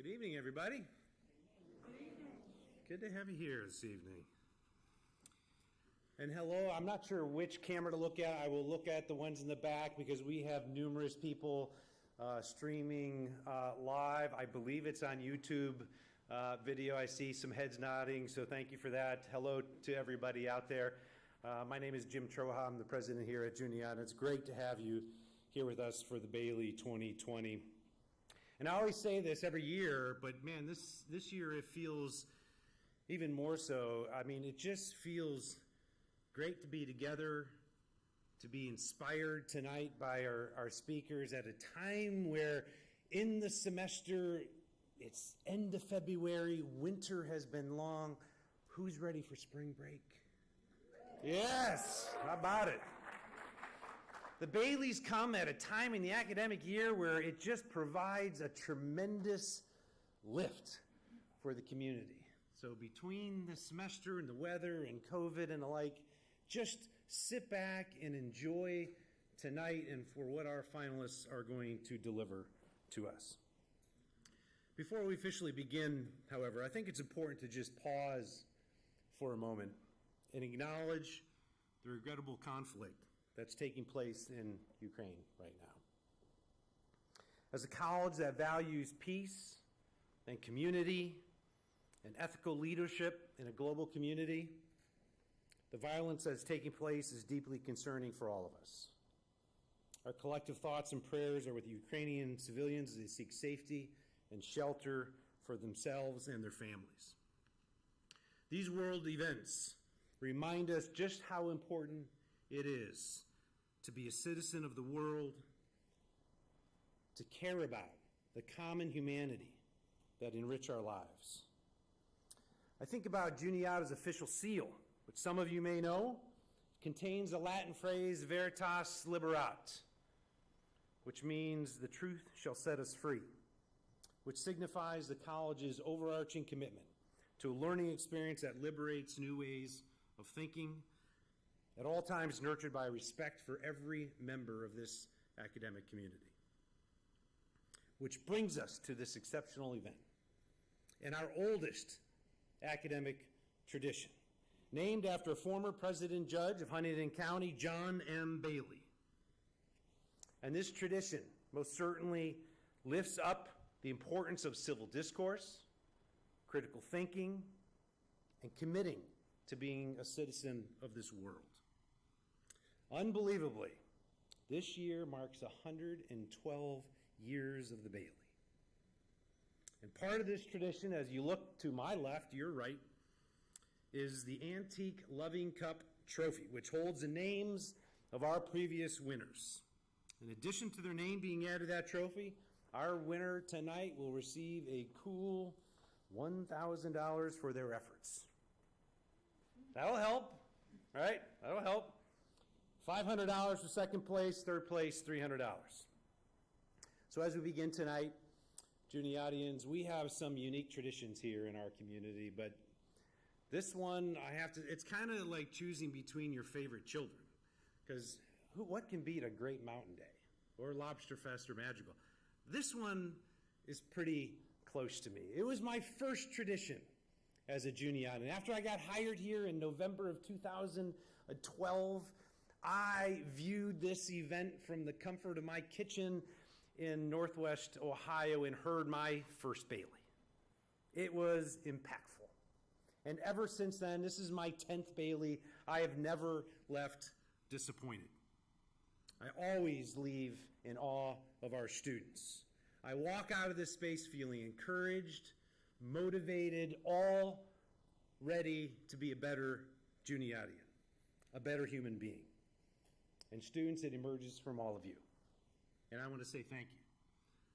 Good evening, everybody. Good to have you here this evening. And hello, I'm not sure which camera to look at. I will look at the ones in the back because we have numerous people streaming live. I believe it's on YouTube video. I see some heads nodding, so thank you for that. Hello to everybody out there. My name is Jim Troha. I'm the president here at Juniata. It's great to have you here with us for the Bailey 2020. And I always say this every year, but man, this year it feels even more so. I mean, it just feels great to be together, to be inspired tonight by our speakers at a time where in the semester, it's end of February, winter has been long. Who's ready for spring break? Yes, how about it? The Baileys come at a time in the academic year where it just provides a tremendous lift for the community. So between the semester and the weather and COVID and the like, just sit back and enjoy tonight and for what our finalists are going to deliver to us. Before we officially begin, however, I think it's important to just pause for a moment and acknowledge the regrettable conflict that's taking place in Ukraine right now. As a college that values peace and community and ethical leadership in a global community, the violence that's taking place is deeply concerning for all of us. Our collective thoughts and prayers are with Ukrainian civilians as they seek safety and shelter for themselves and their families. These world events remind us just how important it is to be a citizen of the world, to care about the common humanity that enrich our lives. I think about Juniata's official seal, which some of you may know, contains the Latin phrase veritas liberat, which means the truth shall set us free, which signifies the college's overarching commitment to a learning experience that liberates new ways of thinking, at all times nurtured by respect for every member of this academic community. Which brings us to this exceptional event and our oldest academic tradition, named after a former president judge of Huntingdon County, John M. Bailey. And this tradition most certainly lifts up the importance of civil discourse, critical thinking, and committing to being a citizen of this world. Unbelievably, this year marks 112 years of the Bailey. And part of this tradition, as you look to my left, your right, is the antique Loving Cup trophy, which holds the names of our previous winners. In addition to their name being added to that trophy, our winner tonight will receive a cool $1,000 for their efforts. That'll help, right? That'll help. $500 for second place, third place, $300. So as we begin tonight, Juniatians, we have some unique traditions here in our community, but this one, it's kind of like choosing between your favorite children, because what can beat a great mountain day or lobster fest or magical? This one is pretty close to me. It was my first tradition as a Juniata. And after I got hired here in November of 2012, I viewed this event from the comfort of my kitchen in Northwest Ohio and heard my first Bailey. It was impactful. And ever since then, this is my 10th Bailey, I have never left disappointed. I always leave in awe of our students. I walk out of this space feeling encouraged, motivated, all ready to be a better Juniatian, a better human being. And students, it emerges from all of you. And I want to say thank you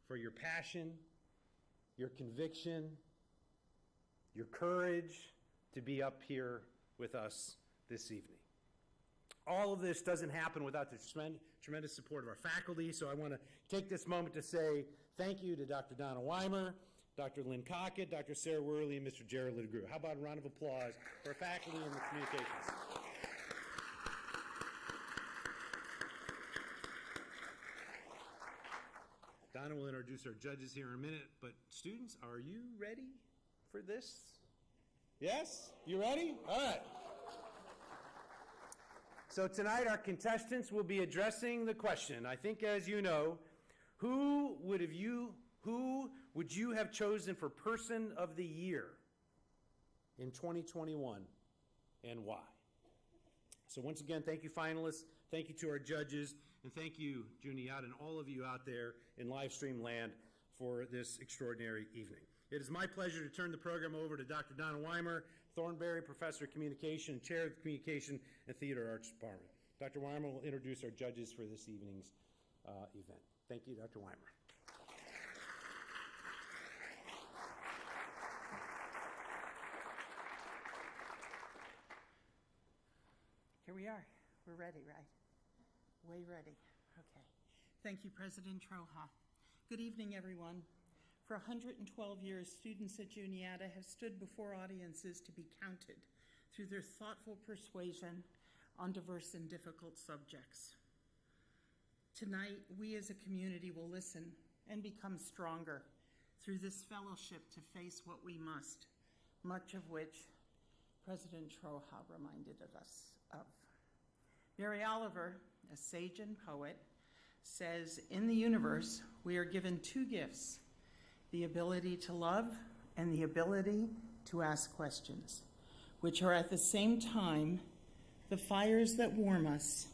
for your passion, your conviction, your courage to be up here with us this evening. All of this doesn't happen without the tremendous support of our faculty, so I want to take this moment to say thank you to Dr. Donna Weimer, Dr. Lynn Cockett, Dr. Sarah Worley, and Mr. Jared LeGrew. How about a round of applause for our faculty and the communications? Donna Donna will introduce our judges here in a minute, but students, are you ready for this? Yes? You ready? All right. So tonight our contestants will be addressing the question, I think as you know, who would you have chosen for Person of the Year in 2021 and why? So once again, thank you finalists, thank you to our judges, and thank you, Juniata, and all of you out there in live stream land for this extraordinary evening. It is my pleasure to turn the program over to Dr. Donna Weimer, Thornberry Professor of Communication and Chair of the Communication and Theater Arts Department. Dr. Weimer will introduce our judges for this evening's event. Thank you, Dr. Weimer. Here we are. We're ready, right? Way ready. Okay. Thank you, President Troja. Good evening, everyone. For 112 years, students at Juniata have stood before audiences to be counted through their thoughtful persuasion on diverse and difficult subjects. Tonight, we as a community will listen and become stronger through this fellowship to face what we must, much of which President Troja reminded us of. Mary Oliver, a sage and poet, says, "In the universe, we are given two gifts, the ability to love and the ability to ask questions, which are at the same time the fires that warm us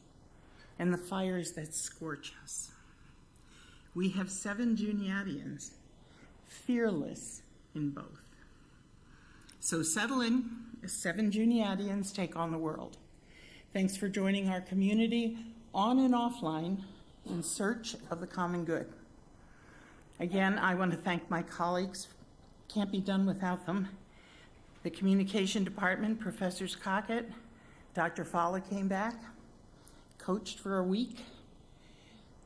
and the fires that scorch us." We have 7 Juniatians, fearless in both. So settle in as 7 Juniatians take on the world. Thanks for joining our community on and offline in search of the common good. Again, I want to thank my colleagues. Can't be done without them. The Communication Department, Professors Cockett, Dr. Fala came back, coached for a week,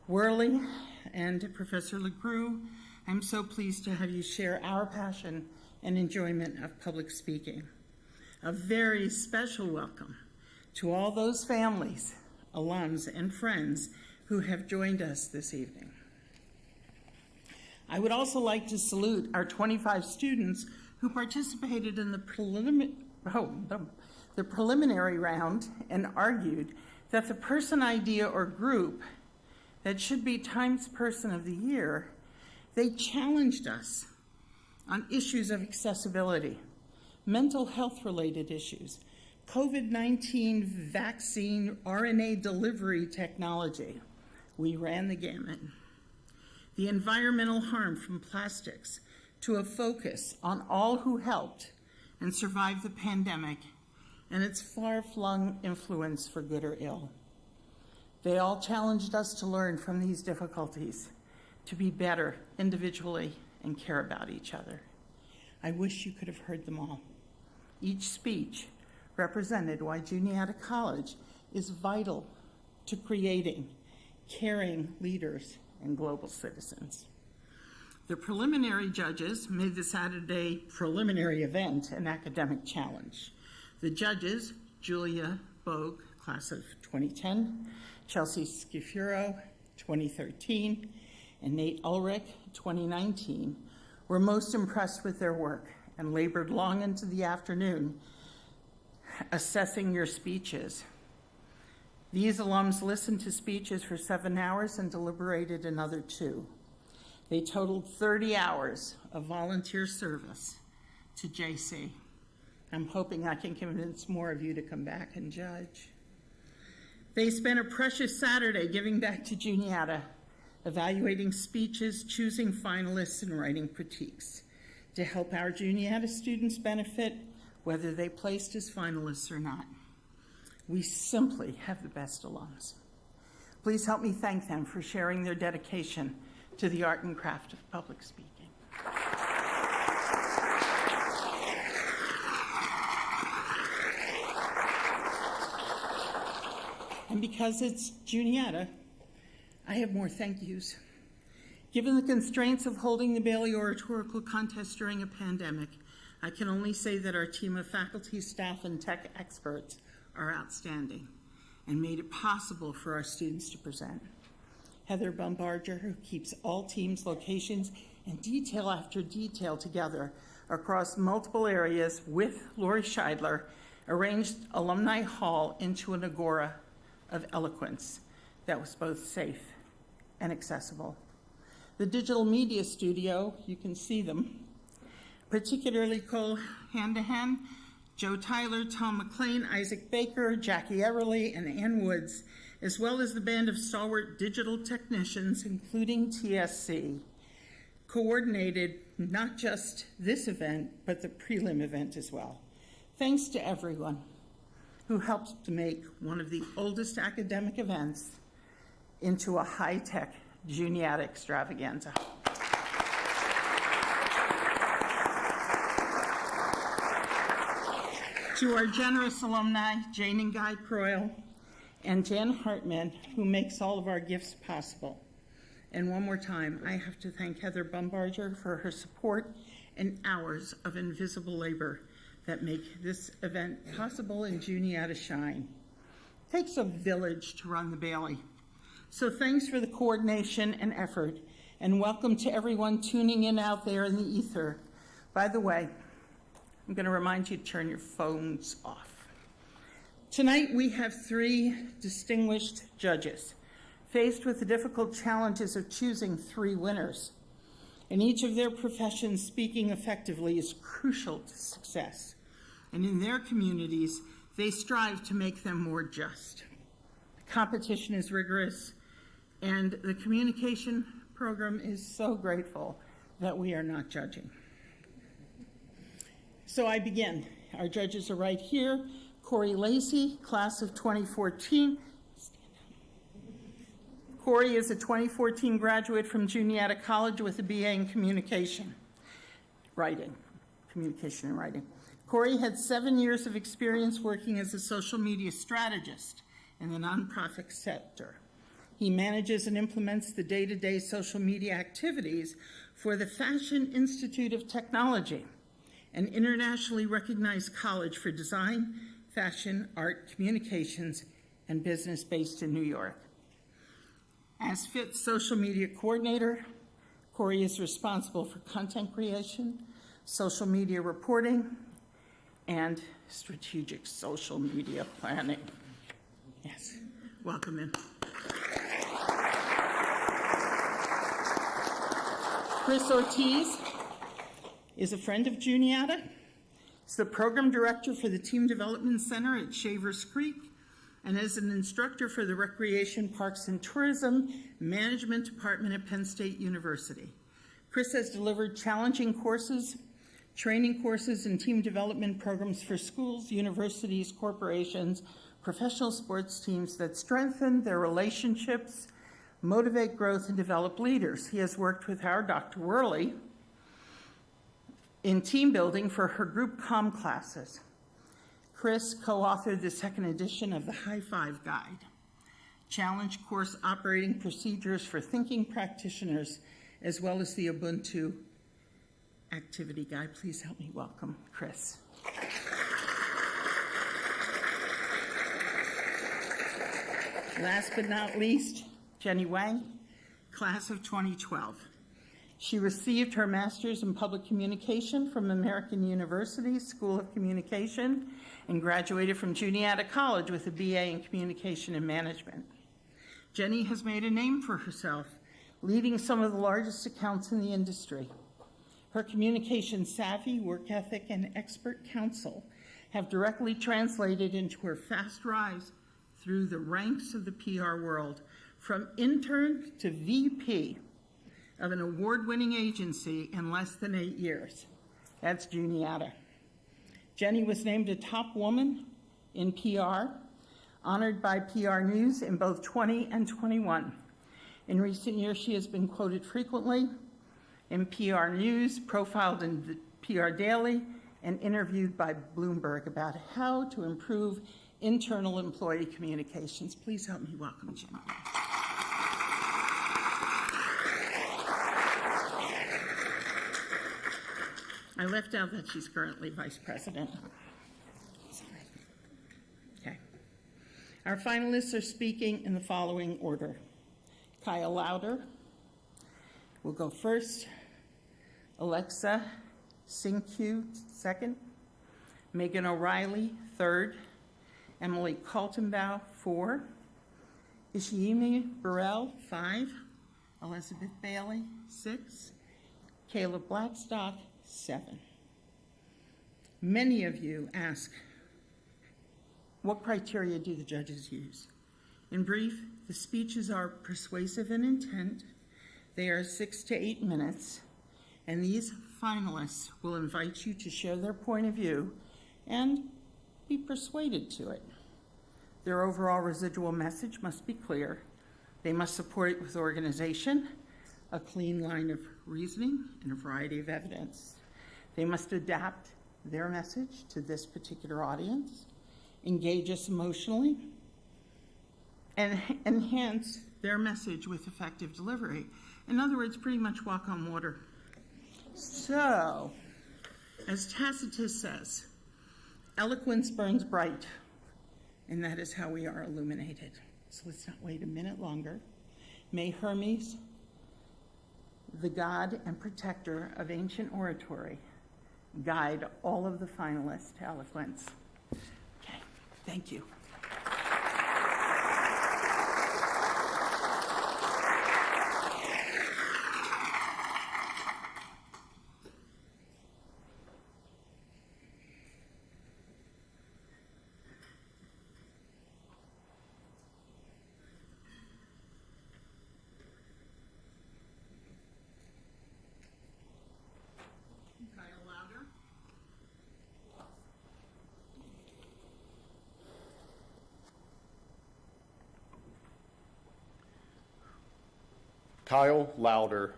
Worley, and Professor LeGroux. I'm so pleased to have you share our passion and enjoyment of public speaking. A very special welcome to all those families, alums, and friends who have joined us this evening. I would also like to salute our 25 students who participated in the preliminary round and argued that the person, idea, or group that should be Times Person of the Year, they challenged us on issues of accessibility, mental health-related issues, COVID-19 vaccine RNA delivery technology. We ran the gamut. The environmental harm from plastics, to a focus on all who helped and survived the pandemic and its far-flung influence for good or ill. They all challenged us to learn from these difficulties, to be better individually and care about each other. I wish you could have heard them all. Each speech represented why Juniata College is vital to creating caring leaders and global citizens. The preliminary judges made the Saturday preliminary event an academic challenge. The judges, Julia Bogue, class of 2010, Chelsea Scifuro, 2013, and Nate Ulrich, 2019, were most impressed with their work and labored long into the afternoon assessing your speeches. These alums listened to speeches for 7 hours and deliberated another 2. They totaled 30 hours of volunteer service to JC. I'm hoping I can convince more of you to come back and judge. They spent a precious Saturday giving back to Juniata, evaluating speeches, choosing finalists, and writing critiques to help our Juniata students benefit, whether they placed as finalists or not. We simply have the best alums. Please help me thank them for sharing their dedication to the art and craft of public speaking. And because it's Juniata, I have more thank yous. Given the constraints of holding the Bailey Oratorical contest during a pandemic, I can only say that our team of faculty, staff, and tech experts are outstanding and made it possible for our students to present. Heather Bumbarger, who keeps all teams, locations, and detail after detail together across multiple areas with Lori Scheidler, arranged Alumni Hall into an agora of eloquence that was both safe and accessible. The digital media studio, you can see them, particularly Cole Handahan, Joe Tyler, Tom McLean, Isaac Baker, Jackie Everly, and Ann Woods, as well as the band of stalwart digital technicians, including TSC, coordinated not just this event, but the prelim event as well. Thanks to everyone who helped to make one of the oldest academic events into a high-tech Juniata extravaganza. To our generous alumni, Jane and Guy Croyle, and Jan Hartman, who makes all of our gifts possible. And one more time, I have to thank Heather Bumbarger for her support and hours of invisible labor that make this event possible and Juniata shine. It takes a village to run the Bailey. So thanks for the coordination and effort, and welcome to everyone tuning in out there in the ether. By the way, I'm going to remind you to turn your phones off. Tonight we have 3 distinguished judges faced with the difficult challenges of choosing 3 winners. In each of their professions, speaking effectively is crucial to success. And in their communities, they strive to make them more just. The competition is rigorous, and the communication program is so grateful that we are not judging. So I begin. Our judges are right here. Corey Lacey, class of 2014. Corey is a 2014 graduate from Juniata College with a BA in communication and writing. Corey had 7 years of experience working as a social media strategist in the nonprofit sector. He manages and implements the day-to-day social media activities for the Fashion Institute of Technology, an internationally recognized college for design, fashion, art, communications, and business based in New York. As FIT social media coordinator, Corey is responsible for content creation, social media reporting, and strategic social media planning. Yes, welcome in. Chris Ortiz is a friend of Juniata. He's the program director for the Team Development Center at Shavers Creek and is an instructor for the Recreation, Parks, and Tourism Management Department at Penn State University. Chris has delivered challenging courses, training courses, and team development programs for schools, universities, corporations, professional sports teams that strengthen their relationships, motivate growth, and develop leaders. He has worked with our Dr. Worley in team building for her group comm classes. Chris co-authored the 2nd edition of the High Five Guide, challenge course operating procedures for thinking practitioners, as well as the Ubuntu activity guide. Please help me welcome Chris. Last but not least, Jenny Wang, class of 2012. She received her master's in public communication from American University School of Communication and graduated from Juniata College with a BA in communication and management. Jenny has made a name for herself, leading some of the largest accounts in the industry. Her communication savvy, work ethic, and expert counsel have directly translated into her fast rise through the ranks of the PR world, from intern to VP of an award-winning agency in less than 8 years. That's Juniata. Jenny was named a top woman in PR, honored by PR News in both 20 and 21. In recent years, she has been quoted frequently in PR News, profiled in the PR Daily, and interviewed by Bloomberg about how to improve internal employee communications. Please help me welcome Jenny. I left out that she's currently vice president. Sorry. Okay. Our finalists are speaking in the following order: Kyle Louder will go first. Alexa Sinque, second. Megan O'Reilly, third. Emily Kaltenbau, 4. Ishimi Burrell, 5. Elizabeth Bailey, 6. Caleb Blackstock, 7. Many of you ask, what criteria do the judges use? In brief, the speeches are persuasive in intent. They are 6 to 8 minutes, and these finalists will invite you to share their point of view and be persuaded to it. Their overall residual message must be clear. They must support it with organization, a clean line of reasoning, and a variety of evidence. They must adapt their message to this particular audience, engage us emotionally, and enhance their message with effective delivery. In other words, pretty much walk on water. So, as Tacitus says, eloquence burns bright, and that is how we are illuminated. So let's not wait a minute longer. May Hermes, the god and protector of ancient oratory, guide all of the finalists to eloquence. Okay, thank you. Kyle Louder.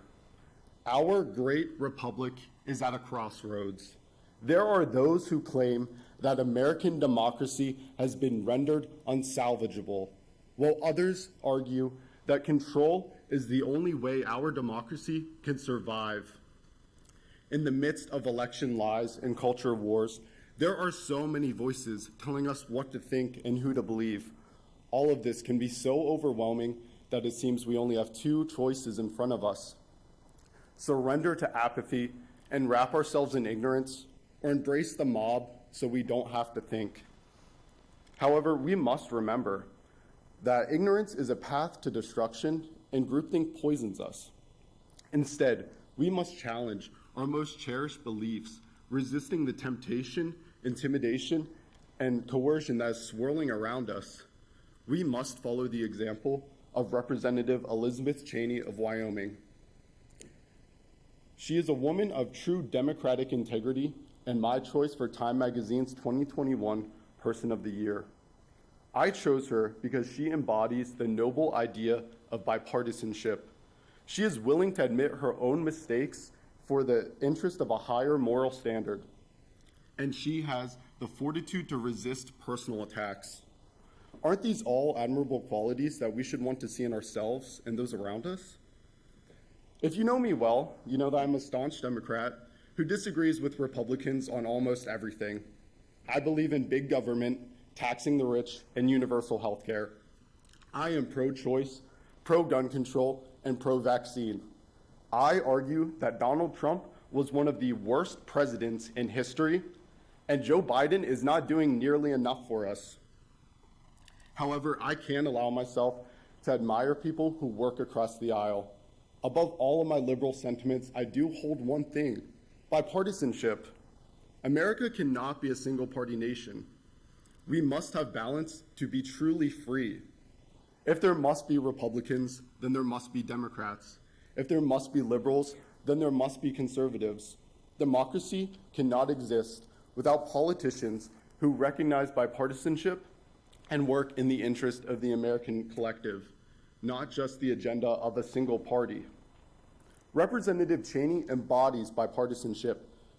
Our great republic is at a crossroads. There are those who claim that American democracy has been rendered unsalvageable, while others argue that control is the only way our democracy can survive. In the midst of election lies and culture wars, there are so many voices telling us what to think and who to believe. All of this can be so overwhelming that it seems we only have 2 choices in front of us: surrender to apathy and wrap ourselves in ignorance, or embrace the mob so we don't have to think. However, we must remember that ignorance is a path to destruction and groupthink poisons us. Instead, we must challenge our most cherished beliefs, resisting the temptation, intimidation, and coercion that is swirling around us. We must follow the example of Representative Elizabeth Cheney of Wyoming. She is a woman of true democratic integrity and my choice for Time Magazine's 2021 Person of the Year. I chose her because she embodies the noble idea of bipartisanship. She is willing to admit her own mistakes for the interest of a higher moral standard, and she has the fortitude to resist personal attacks. Aren't these all admirable qualities that we should want to see in ourselves and those around us? If you know me well, you know that I'm a staunch Democrat who disagrees with Republicans on almost everything. I believe in big government, taxing the rich, and universal health care. I am pro-choice, pro-gun control, and pro-vaccine. I argue that Donald Trump was one of the worst presidents in history, and Joe Biden is not doing nearly enough for us. However, I can allow myself to admire people who work across the aisle. Above all of my liberal sentiments, I do hold one thing: bipartisanship. America cannot be a single-party nation. We must have balance to be truly free. If there must be Republicans, then there must be Democrats. If there must be liberals, then there must be conservatives. Democracy cannot exist without politicians who recognize bipartisanship and work in the interest of the American collective, not just the agenda of a single party. Representative Cheney embodies bipartisanship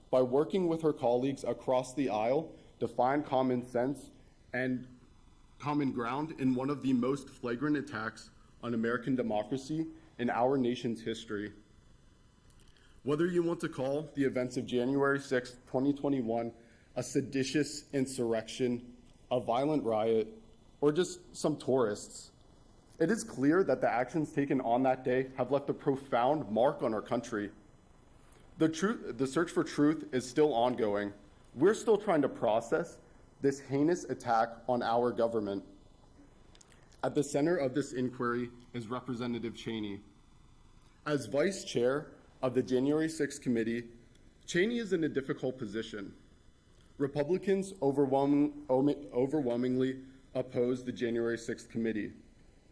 by working with her colleagues across the aisle to find common sense and common ground in one of the most flagrant attacks on American democracy in our nation's history. Whether you want to call the events of January 6, 2021, a seditious insurrection, a violent riot, or just some tourists, It is clear that the actions taken on that day have left a profound mark on our country. The search for truth is still ongoing. We're still trying to process this heinous attack on our government. At the center of this inquiry is Representative Cheney. As vice chair of the January 6th committee, Cheney is in a difficult position. Republicans overwhelmingly opposed the January 6th committee.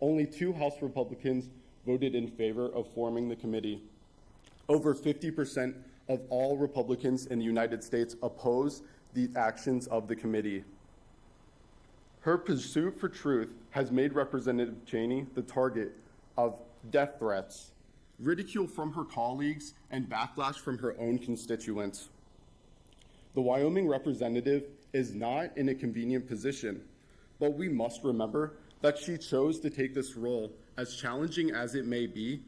Only 2 House Republicans voted in favor of forming the committee. Over 50% of all Republicans in the United States oppose the actions of the committee. Her pursuit for truth has made Representative Cheney the target of death threats, ridicule from her colleagues, and backlash from her own constituents. The Wyoming representative is not in a convenient position, but we must remember that she chose to take this role, as challenging as it may be,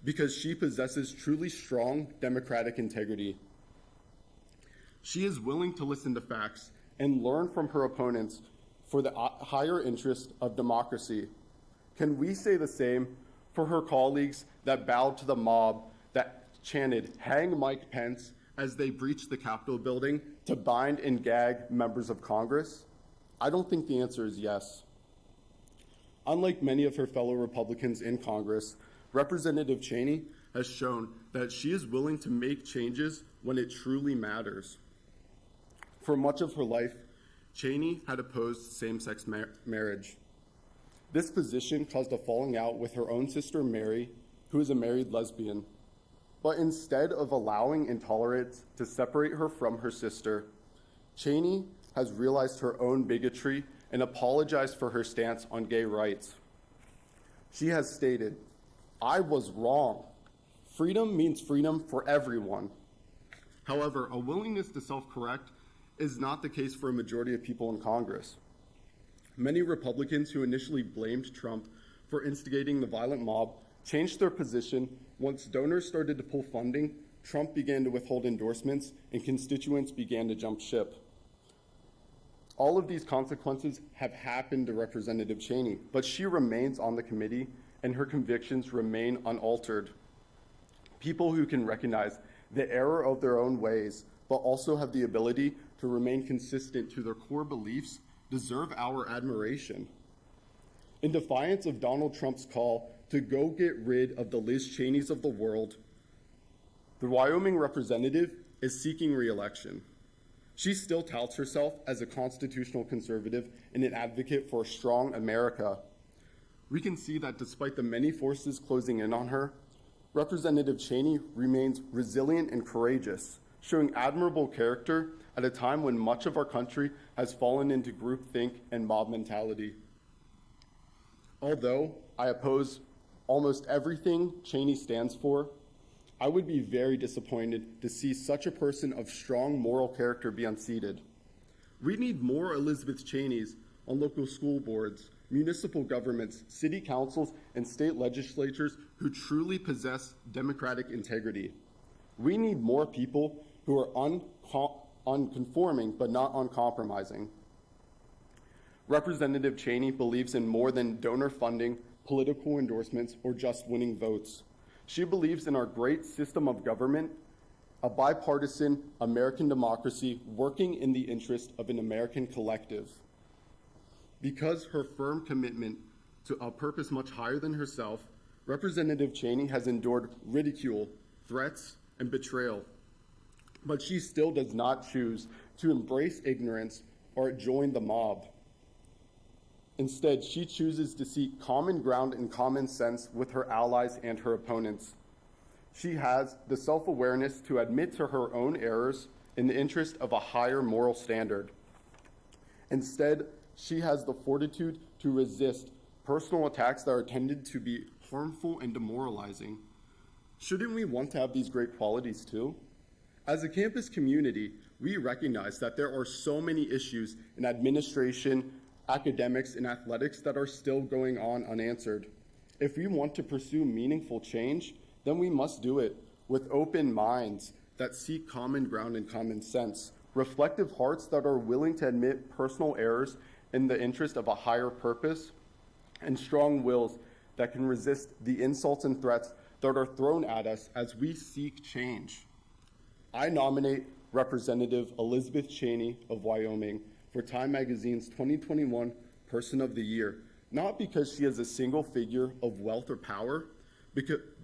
because she possesses truly strong democratic integrity. She is willing to listen to facts and learn from her opponents for the higher interest of democracy. Can we say the same for her colleagues that bowed to the mob that chanted, "Hang Mike Pence," as they breached the Capitol building to bind and gag members of Congress? I don't think the answer is yes. Unlike many of her fellow Republicans in Congress, Representative Cheney has shown that she is willing to make changes when it truly matters. For much of her life, Cheney had opposed same-sex marriage. This position caused a falling out with her own sister Mary, who is a married lesbian. But instead of allowing intolerance to separate her from her sister, Cheney has realized her own bigotry and apologized for her stance on gay rights. She has stated, "I was wrong. Freedom means freedom for everyone." However, a willingness to self-correct is not the case for a majority of people in Congress. Many Republicans who initially blamed Trump for instigating the violent mob changed their position once donors started to pull funding, Trump began to withhold endorsements, and constituents began to jump ship. All of these consequences have happened to Representative Cheney, but she remains on the committee and her convictions remain unaltered. People who can recognize the error of their own ways, but also have the ability to remain consistent to their core beliefs, deserve our admiration. In defiance of Donald Trump's call to go get rid of the Liz Cheneys of the world, the Wyoming representative is seeking re-election. She still touts herself as a constitutional conservative and an advocate for a strong America. We can see that despite the many forces closing in on her, Representative Cheney remains resilient and courageous, showing admirable character at a time when much of our country has fallen into groupthink and mob mentality. Although I oppose almost everything Cheney stands for, I would be very disappointed to see such a person of strong moral character be unseated. We need more Elizabeth Cheneys on local school boards, municipal governments, city councils, and state legislatures who truly possess democratic integrity. We need more people who are unconforming but not uncompromising. Representative Cheney believes in more than donor funding, political endorsements, or just winning votes. She believes in our great system of government, a bipartisan American democracy working in the interest of an American collective. Because her firm commitment to a purpose much higher than herself, Representative Cheney has endured ridicule, threats, and betrayal. But she still does not choose to embrace ignorance or join the mob. Instead, she chooses to seek common ground and common sense with her allies and her opponents. She has the self-awareness to admit to her own errors in the interest of a higher moral standard. Instead, she has the fortitude to resist personal attacks that are intended to be harmful and demoralizing. Shouldn't we want to have these great qualities too? As a campus community, we recognize that there are so many issues in administration, academics, and athletics that are still going on unanswered. If we want to pursue meaningful change, then we must do it with open minds that seek common ground and common sense, reflective hearts that are willing to admit personal errors in the interest of a higher purpose, and strong wills that can resist the insults and threats that are thrown at us as we seek change. I nominate Representative Elizabeth Cheney of Wyoming for Time Magazine's 2021 Person of the Year, not because she is a single figure of wealth or power,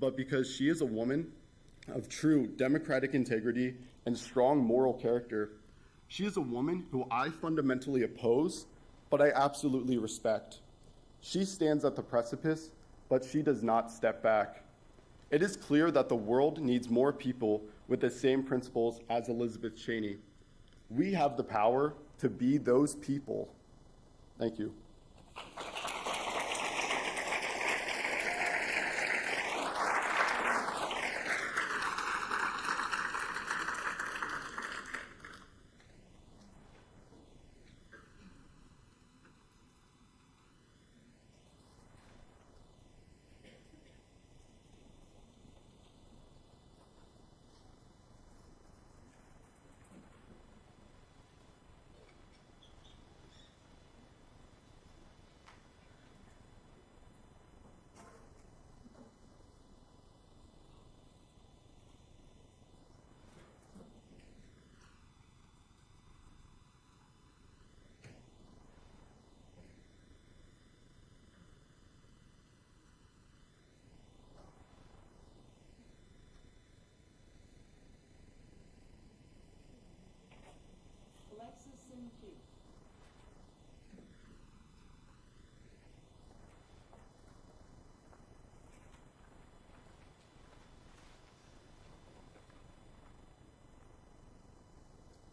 but because she is a woman of true democratic integrity and strong moral character. She is a woman who I fundamentally oppose, but I absolutely respect. She stands at the precipice, but she does not step back. It is clear that the world needs more people with the same principles as Elizabeth Cheney. We have the power to be those people. Thank you.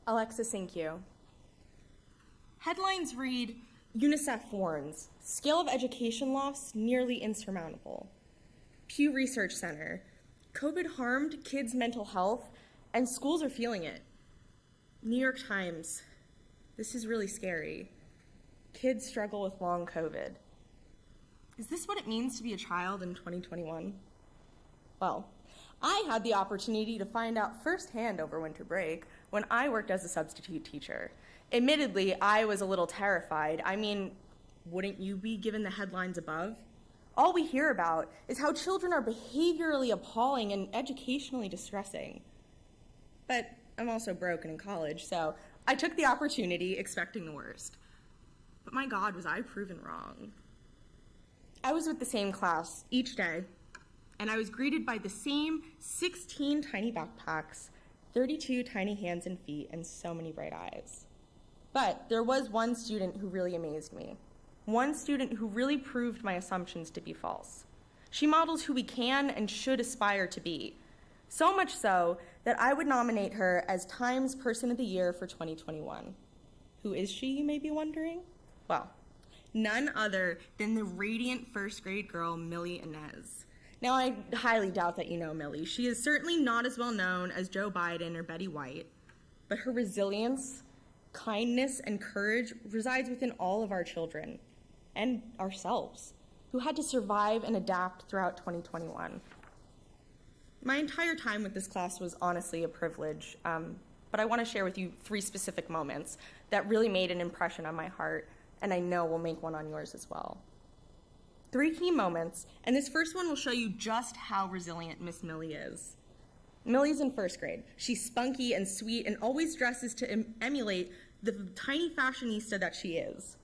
Alexa, thank you. Headlines read, UNICEF warns, scale of education loss nearly insurmountable. Pew Research Center, COVID harmed kids' mental health and schools are feeling it. New York Times, this is really scary. Kids struggle with long COVID. Is this what it means to be a child in 2021? Well, I had the opportunity to find out firsthand over winter break when I worked as a substitute teacher. Admittedly, I was a little terrified. I mean, wouldn't you be given the headlines above? All we hear about is how children are behaviorally appalling and educationally distressing. But I'm also broke and in college, so I took the opportunity expecting the worst. But my God, was I proven wrong. I was with the same class each day, and I was greeted by the same 16 tiny backpacks, 32 tiny hands and feet, and so many bright eyes. But there was one student who really amazed me. One student who really proved my assumptions to be false. She models who we can and should aspire to be. So much so that I would nominate her as Time's Person of the Year for 2021. Who is she, you may be wondering? Well, none other than the radiant first grade girl, Millie Inez. Now, I highly doubt that you know Millie. She is certainly not as well known as Joe Biden or Betty White, but her resilience, kindness, and courage resides within all of our children and ourselves, who had to survive and adapt throughout 2021. My entire time with this class was honestly a privilege, but I want to share with you 3 specific moments that really made an impression on my heart, and I know will make one on yours as well. 3 key moments, and this first one will show you just how resilient Miss Millie is. Millie's in first grade. She's spunky and sweet and always dresses to emulate the tiny fashionista that she is.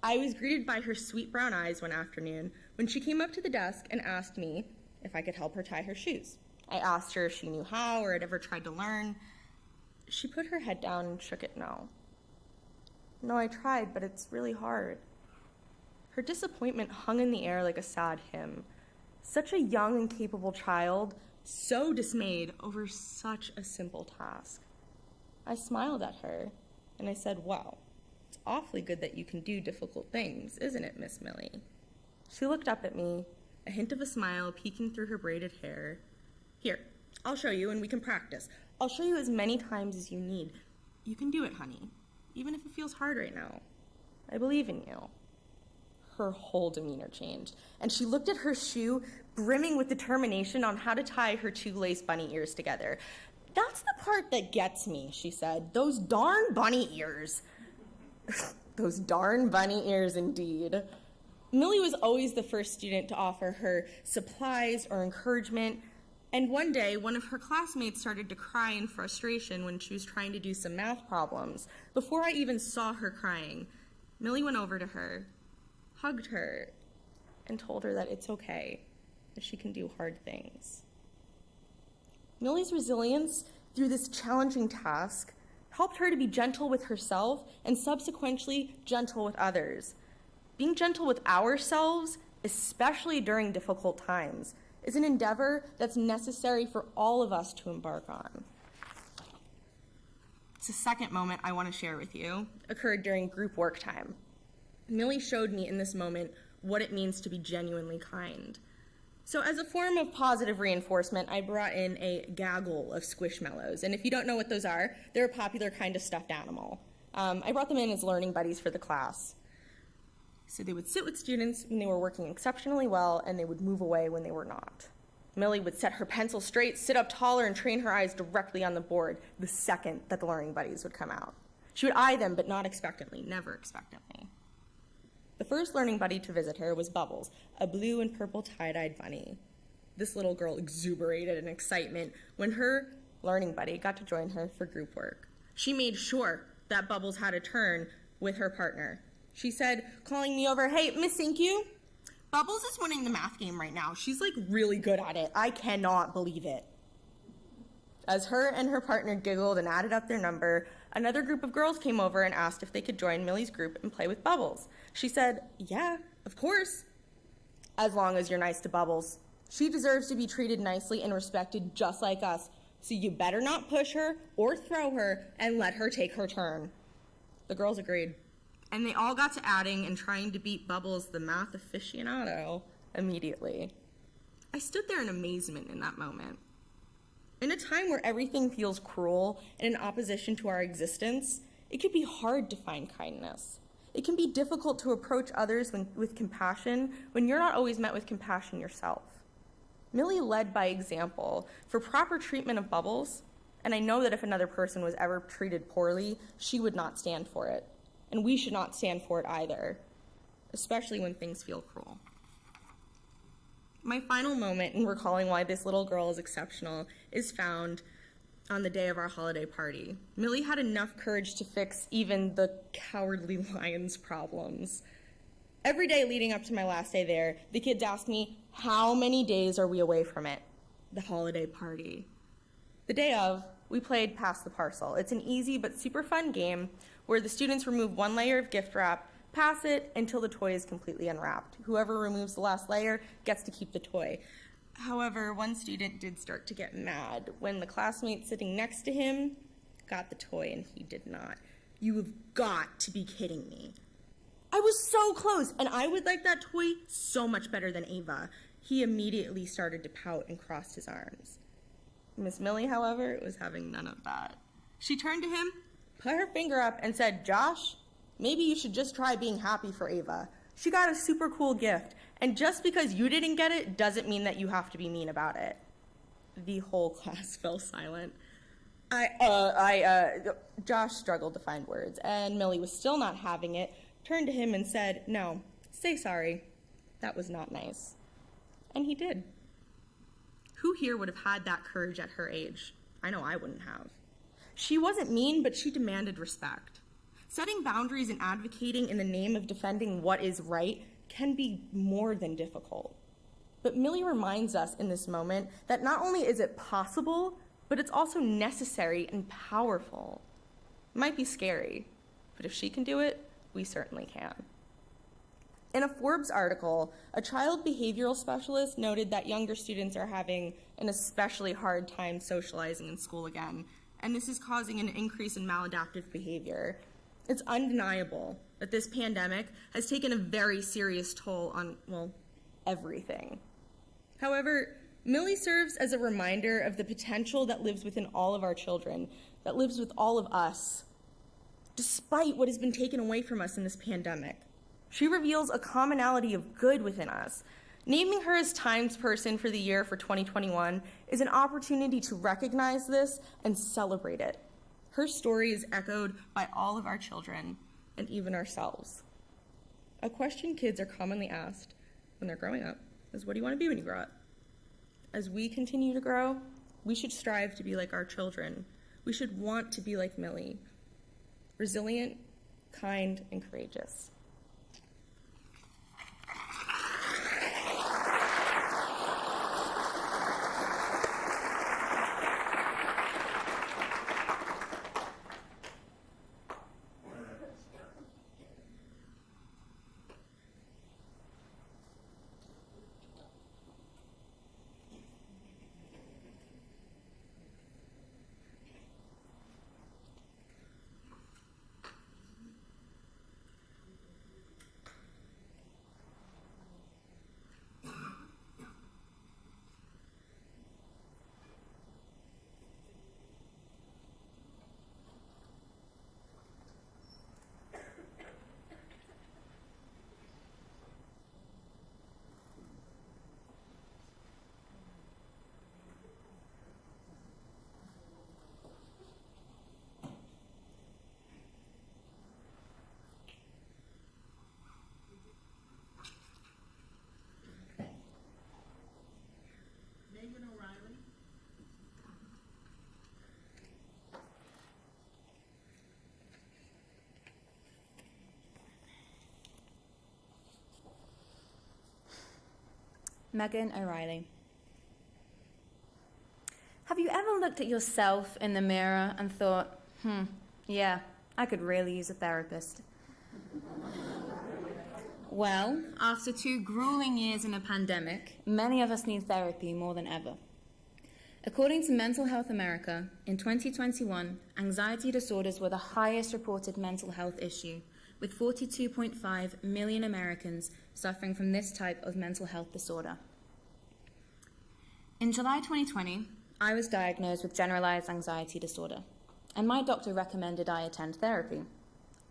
I was greeted by her sweet brown eyes one afternoon when she came up to the desk and asked me if I could help her tie her shoes. I asked her if she knew how or had ever tried to learn. She put her head down and shook it no. No, I tried, but it's really hard. Her disappointment hung in the air like a sad hymn. Such a young and capable child, so dismayed over such a simple task. I smiled at her, and I said, "Wow, it's awfully good that you can do difficult things, isn't it, Miss Millie?" She looked up at me, a hint of a smile peeking through her braided hair. "Here, I'll show you, and we can practice. I'll show you as many times as you need. You can do it, honey, even if it feels hard right now. I believe in you." Her whole demeanor changed, and she looked at her shoe, brimming with determination on how to tie her 2 lace bunny ears together. "That's the part that gets me," she said. "Those darn bunny ears." Those darn bunny ears, indeed. Millie was always the first student to offer her supplies or encouragement, and one day, one of her classmates started to cry in frustration when she was trying to do some math problems. Before I even saw her crying, Millie went over to her, hugged her, and told her that it's okay, that she can do hard things. Millie's resilience through this challenging task helped her to be gentle with herself and subsequently gentle with others. Being gentle with ourselves, especially during difficult times, is an endeavor that's necessary for all of us to embark on. The second moment I want to share with you occurred during group work time. Millie showed me in this moment what it means to be genuinely kind. So as a form of positive reinforcement, I brought in a gaggle of Squishmallows. And if you don't know what those are, they're a popular kind of stuffed animal. I brought them in as learning buddies for the class. So they would sit with students when they were working exceptionally well, and they would move away when they were not. Millie would set her pencil straight, sit up taller, and train her eyes directly on the board the second that the learning buddies would come out. She would eye them, but not expectantly, never expectantly. The first learning buddy to visit her was Bubbles, a blue and purple tie-dyed bunny. This little girl exuberated in excitement when her learning buddy got to join her for group work. She made sure that Bubbles had a turn with her partner. She said, calling me over, "Hey, Miss Inkyu, Bubbles is winning the math game right now. She's like really good at it. I cannot believe it." As her and her partner giggled and added up their number, another group of girls came over and asked if they could join Millie's group and play with Bubbles. She said, "Yeah, of course, as long as you're nice to Bubbles. She deserves to be treated nicely and respected just like us, so you better not push her or throw her and let her take her turn." The girls agreed, and they all got to adding and trying to beat Bubbles, the math aficionado, immediately. I stood there in amazement in that moment. In a time where everything feels cruel and in opposition to our existence, it can be hard to find kindness. It can be difficult to approach others with compassion when you're not always met with compassion yourself. Millie led by example for proper treatment of Bubbles, and I know that if another person was ever treated poorly, she would not stand for it. And we should not stand for it either, especially when things feel cruel. My final moment in recalling why this little girl is exceptional is found on the day of our holiday party. Millie had enough courage to fix even the cowardly lion's problems. Every day leading up to my last day there, the kids asked me, how many days are we away from it? The holiday party. The day of, we played Pass the Parcel. It's an easy but super fun game where the students remove one layer of gift wrap, pass it until the toy is completely unwrapped. Whoever removes the last layer gets to keep the toy. However, one student did start to get mad when the classmate sitting next to him got the toy and he did not. You have got to be kidding me. I was so close, and I would like that toy so much better than Ava. He immediately started to pout and crossed his arms. Miss Millie, however, was having none of that. She turned to him, put her finger up, and said, "Josh, maybe you should just try being happy for Ava. She got a super cool gift, and just because you didn't get it doesn't mean that you have to be mean about it." The whole class fell silent. Josh struggled to find words, and Millie was still not having it, turned to him and said, "No, say sorry. That was not nice." And he did. Who here would have had that courage at her age? I know I wouldn't have. She wasn't mean, but she demanded respect. Setting boundaries and advocating in the name of defending what is right can be more than difficult. But Millie reminds us in this moment that not only is it possible, but it's also necessary and powerful. It might be scary, but if she can do it, we certainly can. In a Forbes article, a child behavioral specialist noted that younger students are having an especially hard time socializing in school again, and this is causing an increase in maladaptive behavior. It's undeniable that this pandemic has taken a very serious toll on, well, everything. However, Millie serves as a reminder of the potential that lives within all of our children, that lives with all of us, despite what has been taken away from us in this pandemic. She reveals a commonality of good within us. Naming her as Times Person for the year for 2021 is an opportunity to recognize this and celebrate it. Her story is echoed by all of our children and even ourselves. A question kids are commonly asked when they're growing up is, what do you want to be when you grow up? As we continue to grow, we should strive to be like our children. We should want to be like Millie, resilient, kind, and courageous. Megan O'Reilly. Have you ever looked at yourself in the mirror and thought, yeah, I could really use a therapist? Well, after 2 grueling years in a pandemic, many of us need therapy more than ever. According to Mental Health America, in 2021, anxiety disorders were the highest reported mental health issue, with 42.5 million Americans suffering from this type of mental health disorder. In July 2020, I was diagnosed with generalized anxiety disorder, and my doctor recommended I attend therapy.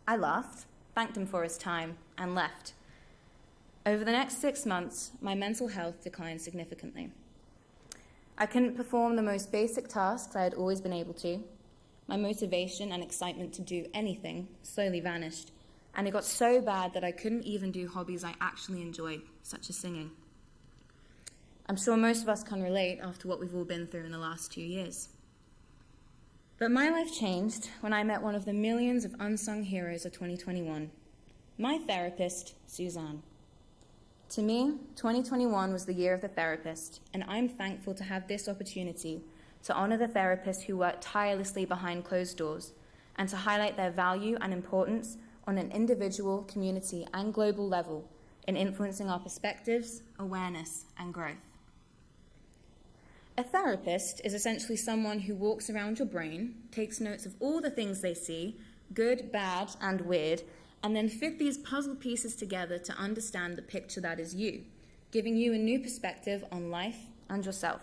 I laughed, thanked him for his time, and left. Over the next 6 months, my mental health declined significantly. I couldn't perform the most basic tasks I had always been able to. My motivation and excitement to do anything slowly vanished, and it got so bad that I couldn't even do hobbies I actually enjoyed, such as singing. I'm sure most of us can relate after what we've all been through in the last 2 years. But my life changed when I met one of the millions of unsung heroes of 2021, my therapist, Suzanne. To me, 2021 was the year of the therapist, and I'm thankful to have this opportunity to honor the therapists who work tirelessly behind closed doors and to highlight their value and importance on an individual, community, and global level in influencing our perspectives, awareness, and growth. A therapist is essentially someone who walks around your brain, takes notes of all the things they see, good, bad, and weird, and then fit these puzzle pieces together to understand the picture that is you, giving you a new perspective on life and yourself.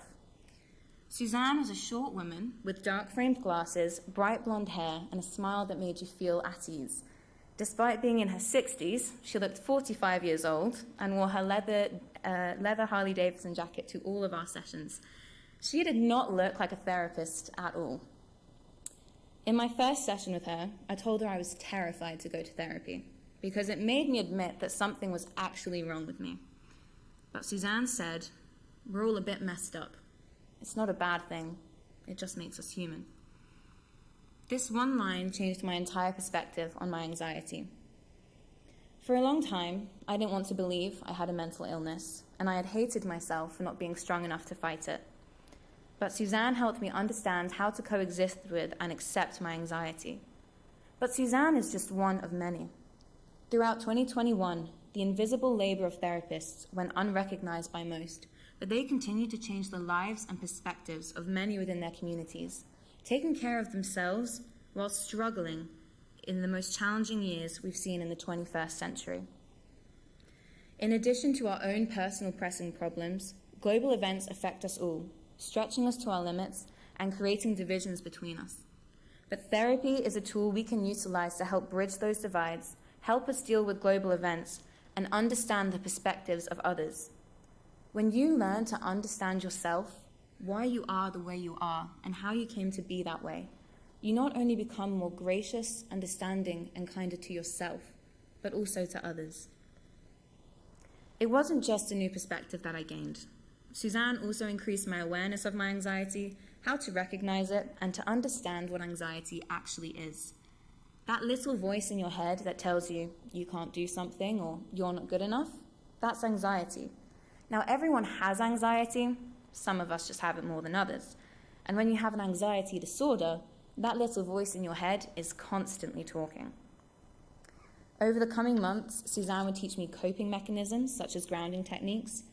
Suzanne was a short woman with dark-framed glasses, bright blonde hair, and a smile that made you feel at ease. Despite being in her 60s, she looked 45 years old and wore her leather Harley-Davidson jacket to all of our sessions. She did not look like a therapist at all. In my first session with her, I told her I was terrified to go to therapy because it made me admit that something was actually wrong with me. But Suzanne said, "We're all a bit messed up. It's not a bad thing. It just makes us human." This one line changed my entire perspective on my anxiety. For a long time, I didn't want to believe I had a mental illness, and I had hated myself for not being strong enough to fight it. But Suzanne helped me understand how to coexist with and accept my anxiety. But Suzanne is just one of many. Throughout 2021, the invisible labor of therapists went unrecognized by most, but they continued to change the lives and perspectives of many within their communities, taking care of themselves while struggling in the most challenging years we've seen in the 21st century. In addition to our own personal pressing problems, global events affect us all, stretching us to our limits and creating divisions between us. But therapy is a tool we can utilize to help bridge those divides, help us deal with global events, and understand the perspectives of others. When you learn to understand yourself, why you are the way you are, and how you came to be that way, you not only become more gracious, understanding, and kinder to yourself, but also to others. It wasn't just a new perspective that I gained. Suzanne also increased my awareness of my anxiety, how to recognize it, and to understand what anxiety actually is. That little voice in your head that tells you you can't do something or you're not good enough, that's anxiety. Now, everyone has anxiety. Some of us just have it more than others. And when you have an anxiety disorder, that little voice in your head is constantly talking. Over the coming months, Suzanne would teach me coping mechanisms, such as grounding techniques.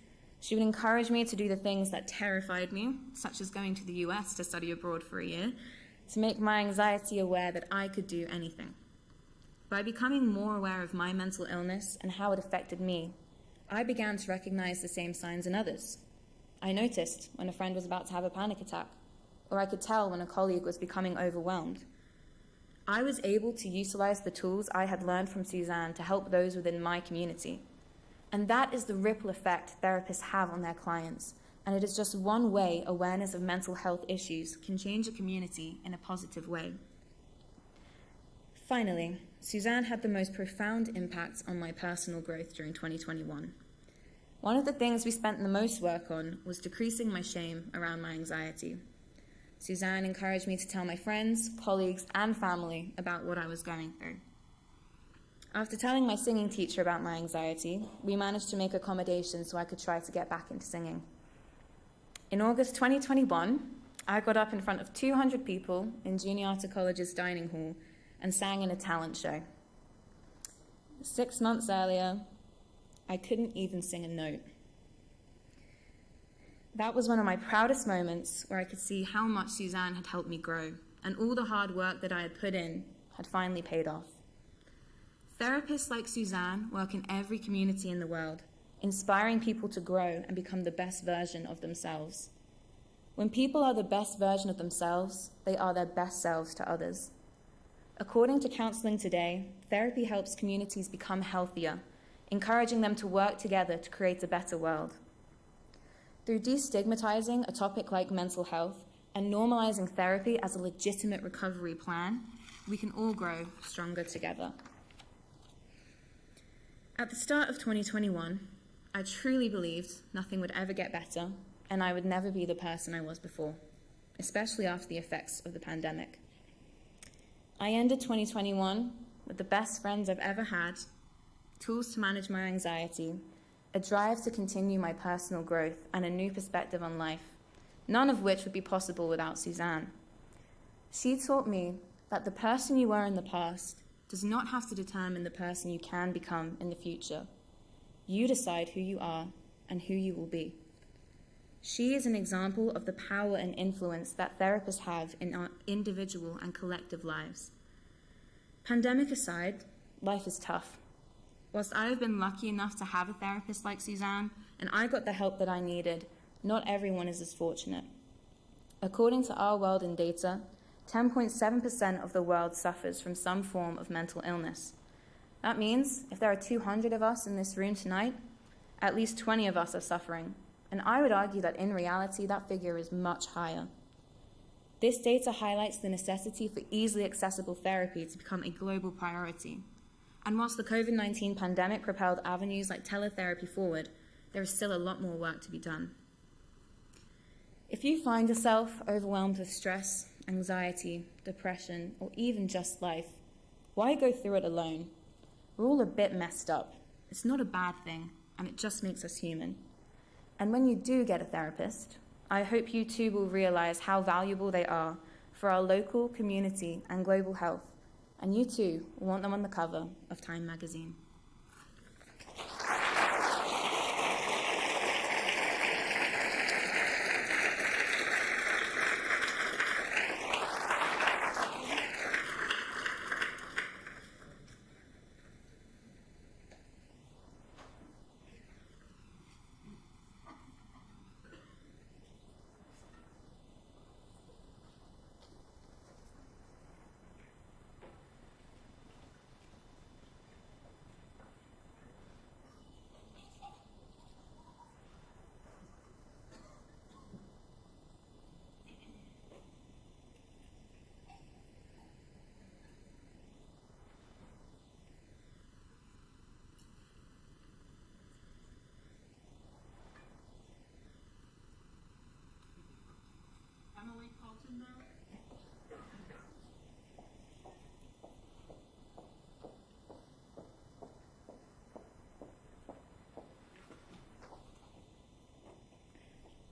She would encourage me to do the things that terrified me, such as going to the US to study abroad for a year, to make my anxiety aware that I could do anything. By becoming more aware of my mental illness and how it affected me, I began to recognize the same signs in others. I noticed when a friend was about to have a panic attack, or I could tell when a colleague was becoming overwhelmed. I was able to utilize the tools I had learned from Suzanne to help those within my community. And that is the ripple effect therapists have on their clients. And it is just one way awareness of mental health issues can change a community in a positive way. Finally, Suzanne had the most profound impact on my personal growth during 2021. One of the things we spent the most work on was decreasing my shame around my anxiety. Suzanne encouraged me to tell my friends, colleagues, and family about what I was going through. After telling my singing teacher about my anxiety, we managed to make accommodations so I could try to get back into singing. In August 2021, I got up in front of 200 people in Juniata College's dining hall and sang in a talent show. 6 months earlier, I couldn't even sing a note. That was one of my proudest moments where I could see how much Suzanne had helped me grow, and all the hard work that I had put in had finally paid off. Therapists like Suzanne work in every community in the world, inspiring people to grow and become the best version of themselves. When people are the best version of themselves, they are their best selves to others. According to Counseling Today, therapy helps communities become healthier, encouraging them to work together to create a better world. Through destigmatizing a topic like mental health and normalizing therapy as a legitimate recovery plan, we can all grow stronger together. At the start of 2021, I truly believed nothing would ever get better and I would never be the person I was before, especially after the effects of the pandemic. I ended 2021 with the best friends I've ever had, tools to manage my anxiety, a drive to continue my personal growth, and a new perspective on life, none of which would be possible without Suzanne. She taught me that the person you were in the past does not have to determine the person you can become in the future. You decide who you are and who you will be. She is an example of the power and influence that therapists have in our individual and collective lives. Pandemic aside, life is tough. Whilst I have been lucky enough to have a therapist like Suzanne, and I got the help that I needed, not everyone is as fortunate. According to Our World in Data, 10.7% of the world suffers from some form of mental illness. That means if there are 200 of us in this room tonight, at least 20 of us are suffering. And I would argue that in reality, that figure is much higher. This data highlights the necessity for easily accessible therapy to become a global priority. And whilst the COVID-19 pandemic propelled avenues like teletherapy forward, there is still a lot more work to be done. If you find yourself overwhelmed with stress, anxiety, depression, or even just life, why go through it alone? We're all a bit messed up. It's not a bad thing, and it just makes us human. And when you do get a therapist, I hope you too will realize how valuable they are for our local, community, and global health. And you too will want them on the cover of Time magazine.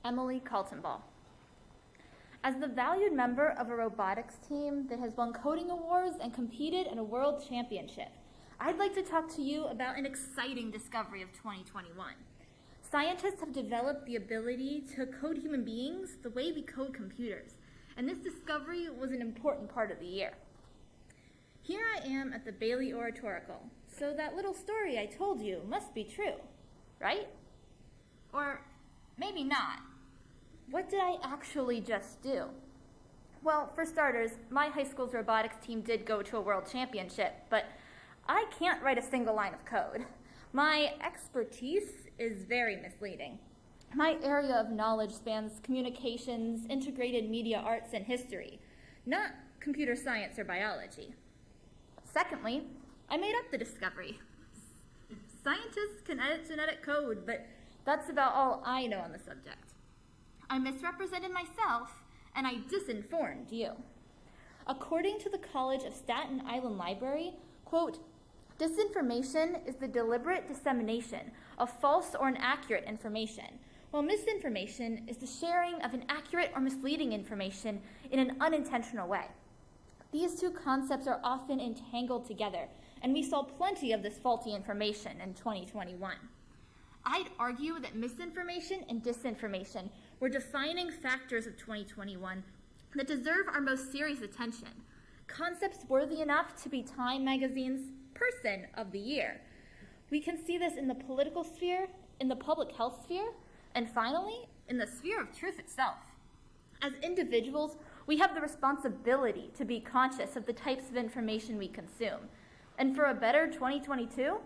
Emily Kaltenball. As the valued member of a robotics team that has won coding awards and competed in a world championship, I'd like to talk to you about an exciting discovery of 2021. Scientists have developed the ability to code human beings the way we code computers, and this discovery was an important part of the year. Here I am at the Bailey Oratorical, so that little story I told you must be true, right? Or maybe not. What did I actually just do? Well, for starters, my high school's robotics team did go to a world championship, but I can't write a single line of code. My expertise is very misleading. My area of knowledge spans communications, integrated media arts, and history, not computer science or biology. Secondly, I made up the discovery. Scientists can edit genetic code, but that's about all I know on the subject. I misrepresented myself, and I disinformed you. According to the College of Staten Island Library, quote, disinformation is the deliberate dissemination of false or inaccurate information, while misinformation is the sharing of inaccurate or misleading information in an unintentional way. These two concepts are often entangled together, and we saw plenty of this faulty information in 2021. I'd argue that misinformation and disinformation were defining factors of 2021 that deserve our most serious attention, concepts worthy enough to be Time magazine's Person of the Year. We can see this in the political sphere, in the public health sphere, and finally, in the sphere of truth itself. As individuals, we have the responsibility to be conscious of the types of information we consume. And for a better 2022,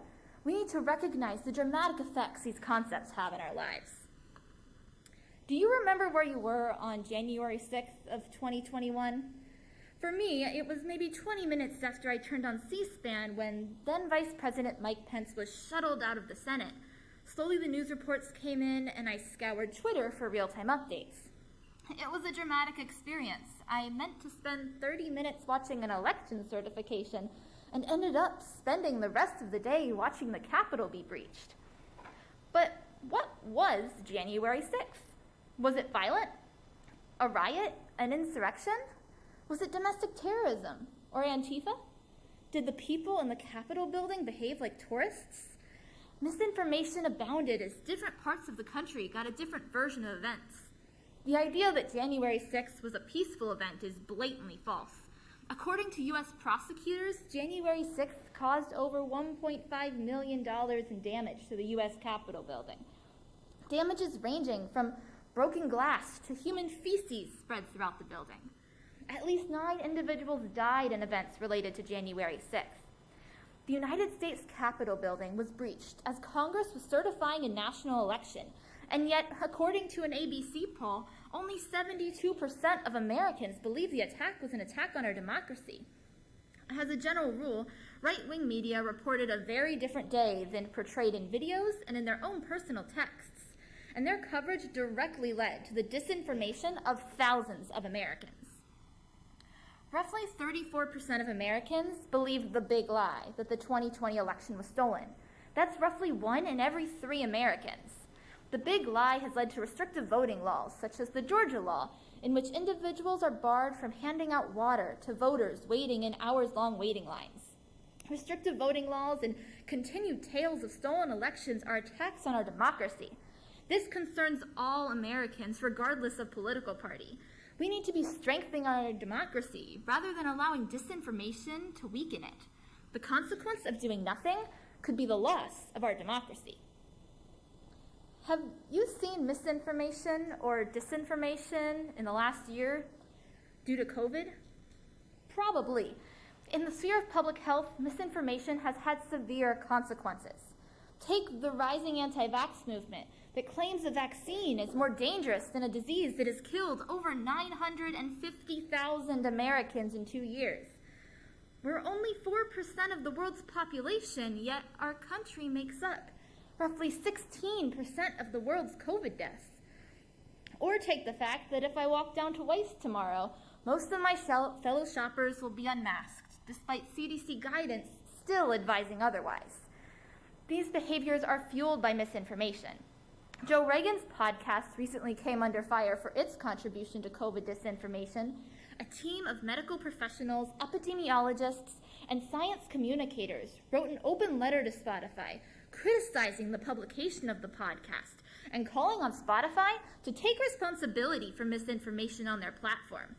we need to recognize the dramatic effects these concepts have in our lives. Do you remember where you were on January 6th of 2021? For me, it was maybe 20 minutes after I turned on C-SPAN when then Vice President Mike Pence was shuttled out of the Senate. Slowly the news reports came in and I scoured Twitter for real-time updates. It was a dramatic experience. I meant to spend 30 minutes watching an election certification and ended up spending the rest of the day watching the Capitol be breached. But what was January 6th? Was it violent? A riot? An insurrection? Was it domestic terrorism? Or Antifa? Did the people in the Capitol building behave like tourists? Misinformation abounded as different parts of the country got a different version of events. The idea that January 6th was a peaceful event is blatantly false. According to U.S. prosecutors, January 6th caused over $1.5 million in damage to the U.S. Capitol building. Damages ranging from broken glass to human feces spread throughout the building. At least 9 individuals died in events related to January 6th. The United States Capitol building was breached as Congress was certifying a national election, and yet, according to an ABC poll, only 72% of Americans believe the attack was an attack on our democracy. As a general rule, right-wing media reported a very different day than portrayed in videos and in their own personal texts, and their coverage directly led to the disinformation of thousands of Americans. Roughly 34% of Americans believed the big lie that the 2020 election was stolen. That's roughly 1 in every 3 Americans. The big lie has led to restrictive voting laws, such as the Georgia law, in which individuals are barred from handing out water to voters waiting in hours-long waiting lines. Restrictive voting laws and continued tales of stolen elections are attacks on our democracy. This concerns all Americans, regardless of political party. We need to be strengthening our democracy rather than allowing disinformation to weaken it. The consequence of doing nothing could be the loss of our democracy. Have you seen misinformation or disinformation in the last year due to COVID? Probably. In the sphere of public health, misinformation has had severe consequences. Take the rising anti-vax movement that claims a vaccine is more dangerous than a disease that has killed over 950,000 Americans in 2 years. We're only 4% of the world's population, yet our country makes up roughly 16% of the world's COVID deaths. Or take the fact that if I walk down to Weis tomorrow, most of my fellow shoppers will be unmasked, despite CDC guidance still advising otherwise. These behaviors are fueled by misinformation. Joe Rogan's podcast recently came under fire for its contribution to COVID disinformation. A team of medical professionals, epidemiologists, and science communicators wrote an open letter to Spotify criticizing the publication of the podcast and calling on Spotify to take responsibility for misinformation on their platform.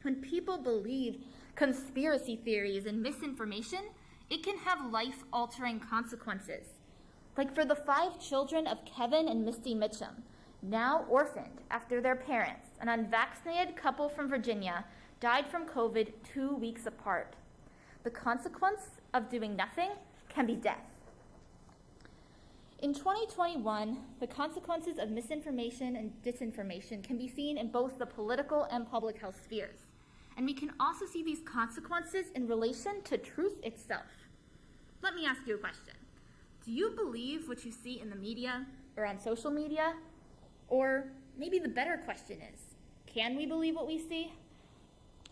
When people believe conspiracy theories and misinformation, it can have life-altering consequences. Like for the 5 children of Kevin and Misty Mitchum, now orphaned after their parents, an unvaccinated couple from Virginia, died from COVID 2 weeks apart. The consequence of doing nothing can be death. In 2021, the consequences of misinformation and disinformation can be seen in both the political and public health spheres. And we can also see these consequences in relation to truth itself. Let me ask you a question. Do you believe what you see in the media or on social media? Or maybe the better question is, can we believe what we see?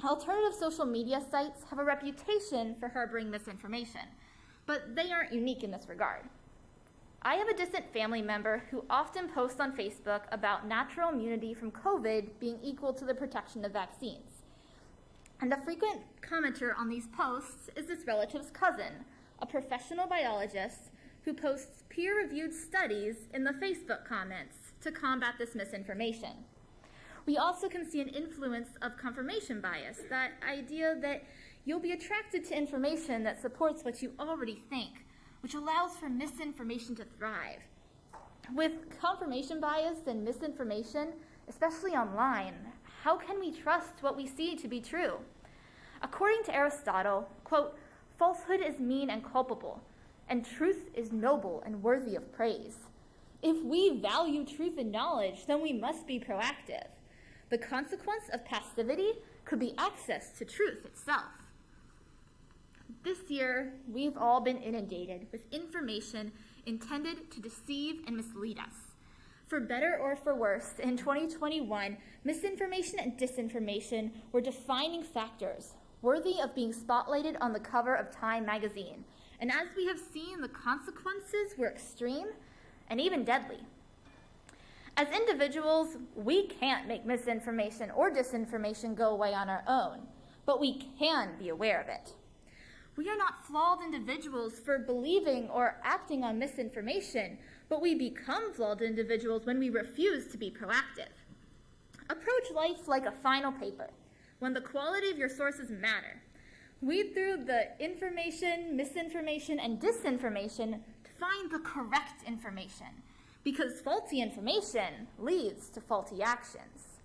Alternative social media sites have a reputation for harboring misinformation, but they aren't unique in this regard. I have a distant family member who often posts on Facebook about natural immunity from COVID being equal to the protection of vaccines. And a frequent commenter on these posts is this relative's cousin, a professional biologist who posts peer-reviewed studies in the Facebook comments to combat this misinformation. We also can see an influence of confirmation bias, that idea that you'll be attracted to information that supports what you already think, which allows for misinformation to thrive. With confirmation bias and misinformation, especially online, how can we trust what we see to be true? According to Aristotle, quote, falsehood is mean and culpable, and truth is noble and worthy of praise. If we value truth and knowledge, then we must be proactive. The consequence of passivity could be access to truth itself. This year, we've all been inundated with information intended to deceive and mislead us. For better or for worse, in 2021, misinformation and disinformation were defining factors worthy of being spotlighted on the cover of Time magazine. And as we have seen, the consequences were extreme and even deadly. As individuals, we can't make misinformation or disinformation go away on our own, but we can be aware of it. We are not flawed individuals for believing or acting on misinformation, but we become flawed individuals when we refuse to be proactive. Approach life like a final paper, when the quality of your sources matter. Weed through the information, misinformation, and disinformation to find the correct information, because faulty information leads to faulty actions.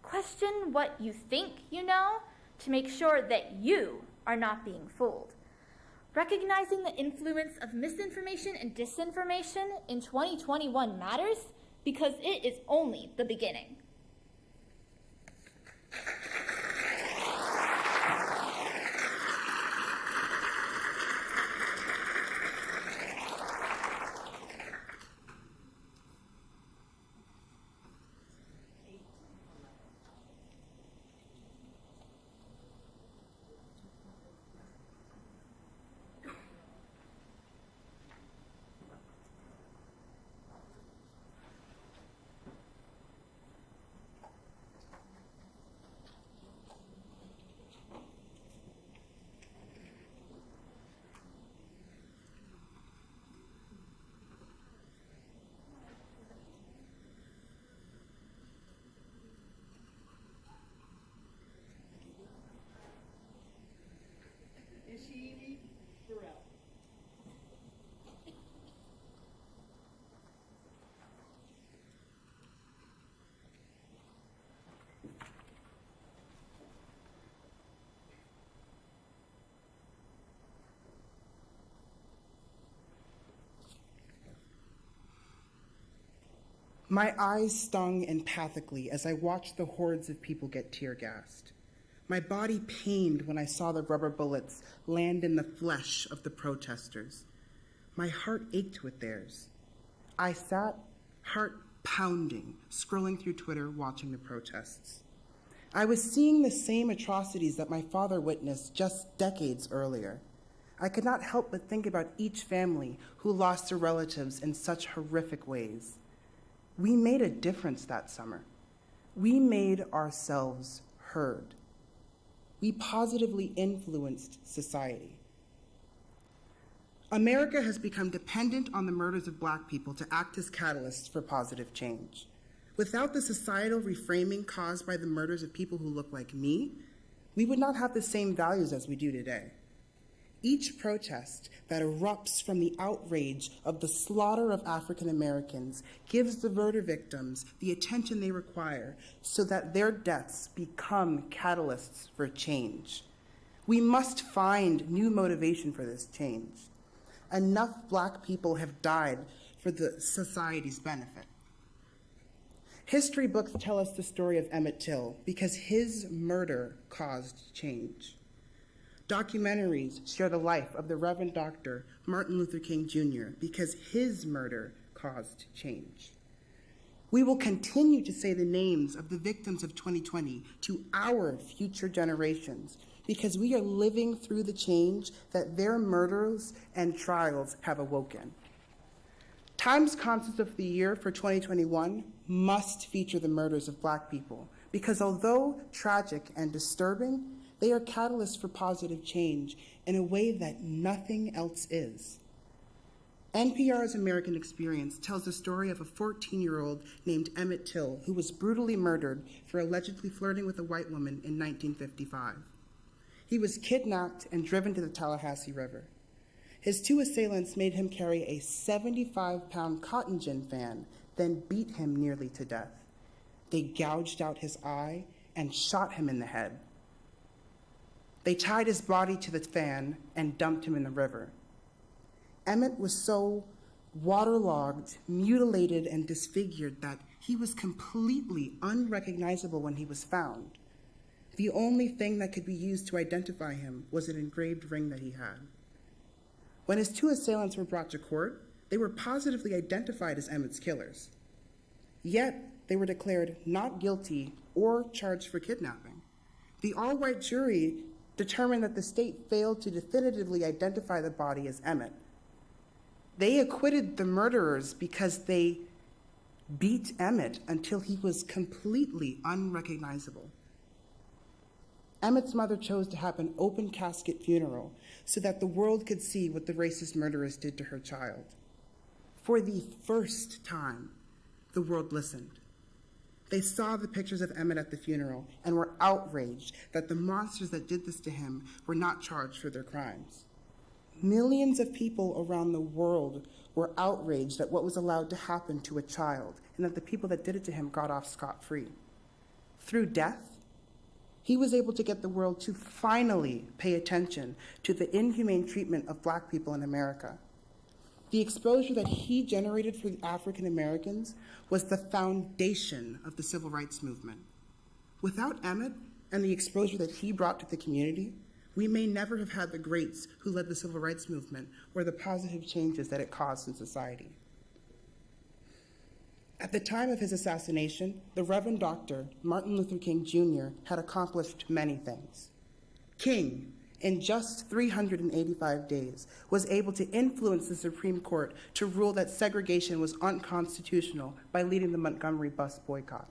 Question what you think you know to make sure that you are not being fooled. Recognizing the influence of misinformation and disinformation in 2021 matters because it is only the beginning. My eyes stung empathically as I watched the hordes of people get tear-gassed. My body pained when I saw the rubber bullets land in the flesh of the protesters. My heart ached with theirs. I sat, heart pounding, scrolling through Twitter, watching the protests. I was seeing the same atrocities that my father witnessed just decades earlier. I could not help but think about each family who lost their relatives in such horrific ways. We made a difference that summer. We made ourselves heard. We positively influenced society. America has become dependent on the murders of Black people to act as catalysts for positive change. Without the societal reframing caused by the murders of people who look like me, we would not have the same values as we do today. Each protest that erupts from the outrage of the slaughter of African Americans gives the murder victims the attention they require so that their deaths become catalysts for change. We must find new motivation for this change. Enough Black people have died for the society's benefit. History books tell us the story of Emmett Till because his murder caused change. Documentaries share the life of the Reverend Dr. Martin Luther King Jr. because his murder caused change. We will continue to say the names of the victims of 2020 to our future generations because we are living through the change that their murders and trials have awoken. Times Concerts of the Year for 2021 must feature the murders of Black people because although tragic and disturbing, they are catalysts for positive change in a way that nothing else is. NPR's American Experience tells the story of a 14-year-old named Emmett Till who was brutally murdered for allegedly flirting with a white woman in 1955. He was kidnapped and driven to the Tallahassee River. His two assailants made him carry a 75-pound cotton gin fan, then beat him nearly to death. They gouged out his eye and shot him in the head. They tied his body to the fan and dumped him in the river. Emmett was so waterlogged, mutilated, and disfigured that he was completely unrecognizable when he was found. The only thing that could be used to identify him was an engraved ring that he had. When his two assailants were brought to court, they were positively identified as Emmett's killers. Yet, they were declared not guilty or charged for kidnapping. The all-white jury determined that the state failed to definitively identify the body as Emmett. They acquitted the murderers because they beat Emmett until he was completely unrecognizable. Emmett's mother chose to have an open casket funeral so that the world could see what the racist murderers did to her child. For the first time, the world listened. They saw the pictures of Emmett at the funeral and were outraged that the monsters that did this to him were not charged for their crimes. Millions of people around the world were outraged at what was allowed to happen to a child and that the people that did it to him got off scot-free. Through death, he was able to get the world to finally pay attention to the inhumane treatment of Black people in America. The exposure that he generated for African Americans was the foundation of the civil rights movement. Without Emmett and the exposure that he brought to the community, we may never have had the greats who led the civil rights movement or the positive changes that it caused in society. At the time of his assassination, the Reverend Dr. Martin Luther King Jr. had accomplished many things. King, in just 385 days, was able to influence the Supreme Court to rule that segregation was unconstitutional by leading the Montgomery bus boycott.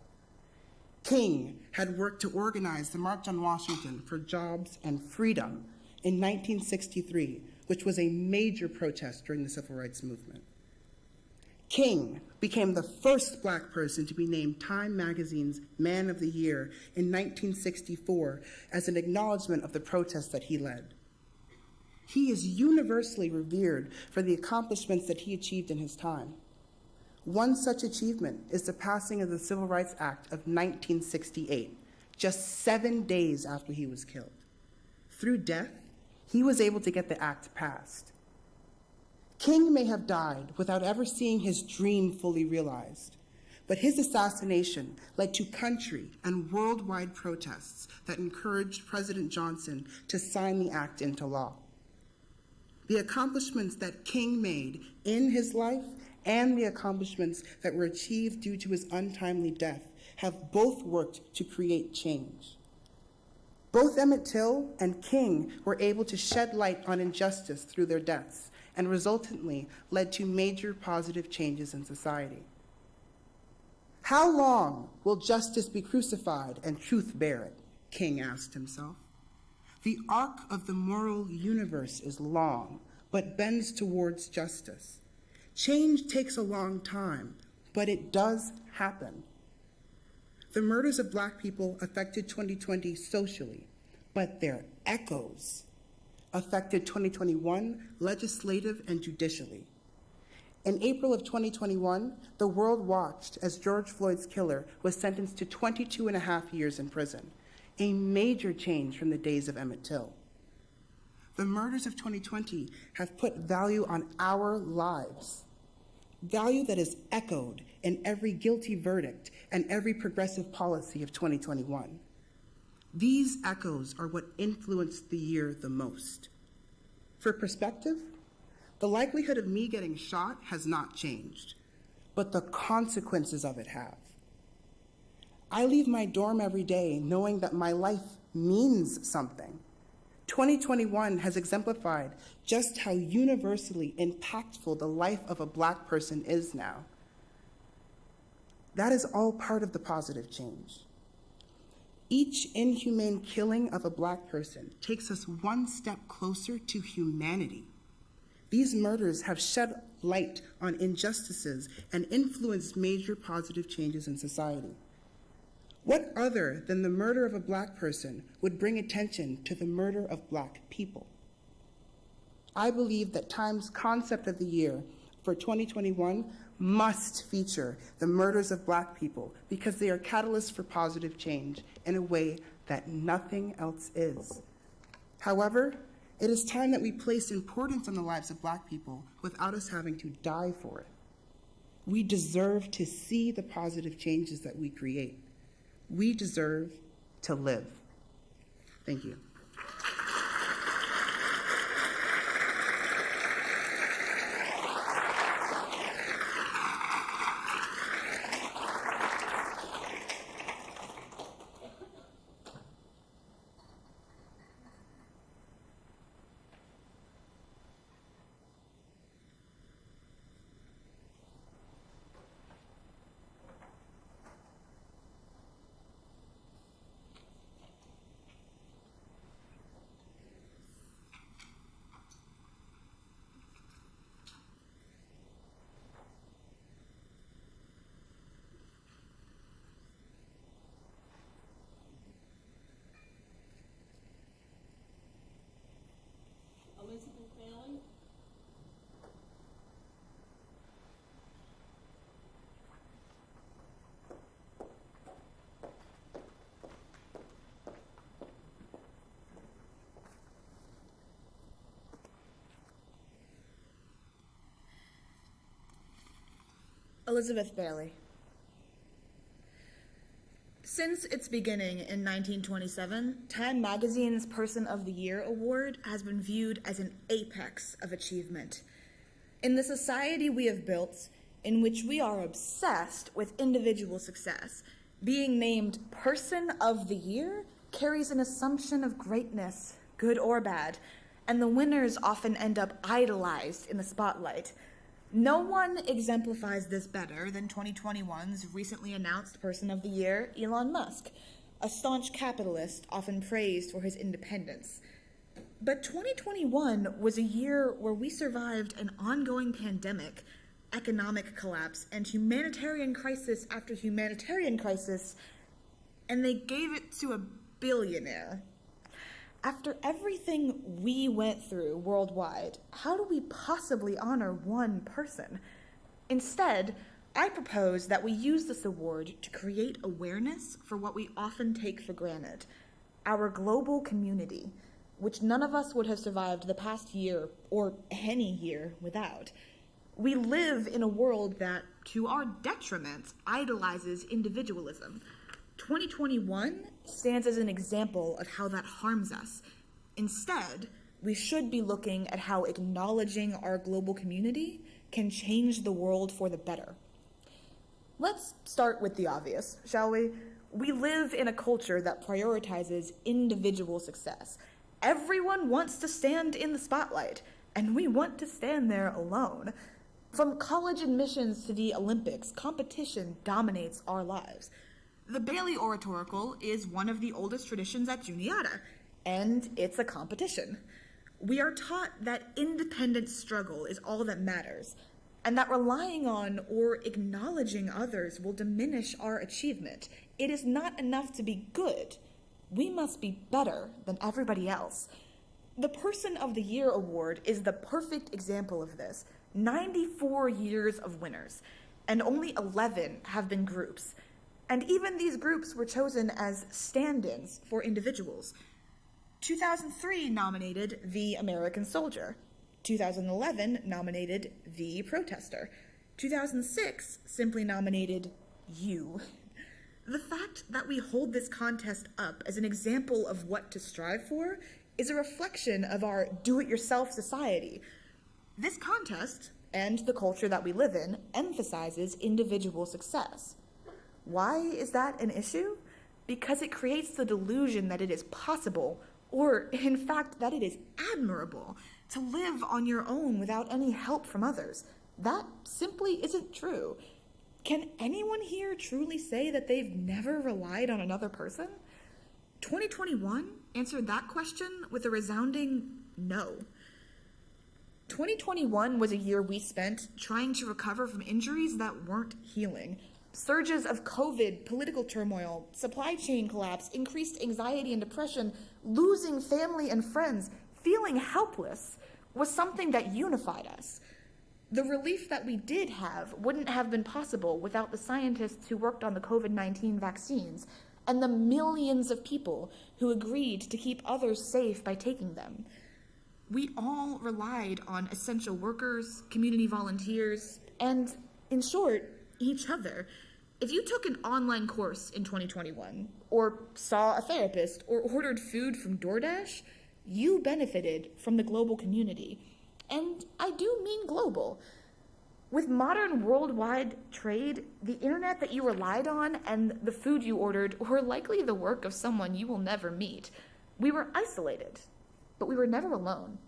King had worked to organize the March on Washington for Jobs and Freedom in 1963, which was a major protest during the Civil Rights Movement. King became the first Black person to be named Time Magazine's Man of the Year in 1964 as an acknowledgement of the protests that he led. He is universally revered for the accomplishments that he achieved in his time. One such achievement is the passing of the Civil Rights Act of 1968, just 7 days after he was killed. Through death, he was able to get the act passed. King may have died without ever seeing his dream fully realized, but his assassination led to country and worldwide protests that encouraged President Johnson to sign the act into law. The accomplishments that King made in his life and the accomplishments that were achieved due to his untimely death have both worked to create change. Both Emmett Till and King were able to shed light on injustice through their deaths and resultantly led to major positive changes in society. How long will justice be crucified and truth bear it? King asked himself. The arc of the moral universe is long, but bends towards justice. Change takes a long time, but it does happen. The murders of Black people affected 2020 socially, but their echoes affected 2021 legislative and judicially. In April of 2021, the world watched as George Floyd's killer was sentenced to 22.5 years in prison, a major change from the days of Emmett Till. The murders of 2020 have put value on our lives, value that is echoed in every guilty verdict and every progressive policy of 2021. These echoes are what influenced the year the most. For perspective, the likelihood of me getting shot has not changed, but the consequences of it have. I leave my dorm every day knowing that my life means something. 2021 has exemplified just how universally impactful the life of a Black person is now. That is all part of the positive change. Each inhumane killing of a Black person takes us one step closer to humanity. These murders have shed light on injustices and influenced major positive changes in society. What other than the murder of a Black person would bring attention to the murder of Black people? I believe that Time's concept of the year for 2021 must feature the murders of Black people because they are catalysts for positive change in a way that nothing else is. However, it is time that we place importance on the lives of Black people without us having to die for it. We deserve to see the positive changes that we create. We deserve to live. Thank you. Elizabeth Bailey. Since its beginning in 1927, Time Magazine's Person of the Year award has been viewed as an apex of achievement. In the society we have built, in which we are obsessed with individual success, being named Person of the Year carries an assumption of greatness, good or bad, and the winners often end up idolized in the spotlight. No one exemplifies this better than 2021's recently announced Person of the Year, Elon Musk, a staunch capitalist often praised for his independence. But 2021 was a year where we survived an ongoing pandemic, economic collapse, and humanitarian crisis after humanitarian crisis, and they gave it to a billionaire. After everything we went through worldwide, how do we possibly honor one person? Instead, I propose that we use this award to create awareness for what we often take for granted, our global community, which none of us would have survived the past year or any year without. We live in a world that, to our detriment, idolizes individualism. 2021 stands as an example of how that harms us. Instead, we should be looking at how acknowledging our global community can change the world for the better. Let's start with the obvious, shall we? We live in a culture that prioritizes individual success. Everyone wants to stand in the spotlight, and we want to stand there alone. From college admissions to the Olympics, competition dominates our lives. The Bailey Oratorical is one of the oldest traditions at Juniata, and it's a competition. We are taught that independent struggle is all that matters, and that relying on or acknowledging others will diminish our achievement. It is not enough to be good. We must be better than everybody else. The Person of the Year award is the perfect example of this. 94 years of winners, and only 11 have been groups. And even these groups were chosen as stand-ins for individuals. 2003 nominated the American Soldier. 2011 nominated the Protester. 2006 simply nominated you. The fact that we hold this contest up as an example of what to strive for is a reflection of our do-it-yourself society. This contest, and the culture that we live in, emphasizes individual success. Why is that an issue? Because it creates the delusion that it is possible, or in fact that it is admirable, to live on your own without any help from others. That simply isn't true. Can anyone here truly say that they've never relied on another person? 2021 answered that question with a resounding no. 2021 was a year we spent trying to recover from injuries that weren't healing. Surges of COVID, political turmoil, supply chain collapse, increased anxiety and depression, losing family and friends, feeling helpless was something that unified us. The relief that we did have wouldn't have been possible without the scientists who worked on the COVID-19 vaccines and the millions of people who agreed to keep others safe by taking them. We all relied on essential workers, community volunteers, and, in short, each other. If you took an online course in 2021, or saw a therapist, or ordered food from DoorDash, you benefited from the global community. And I do mean global. With modern worldwide trade, the internet that you relied on and the food you ordered were likely the work of someone you will never meet. We were isolated, but we were never alone.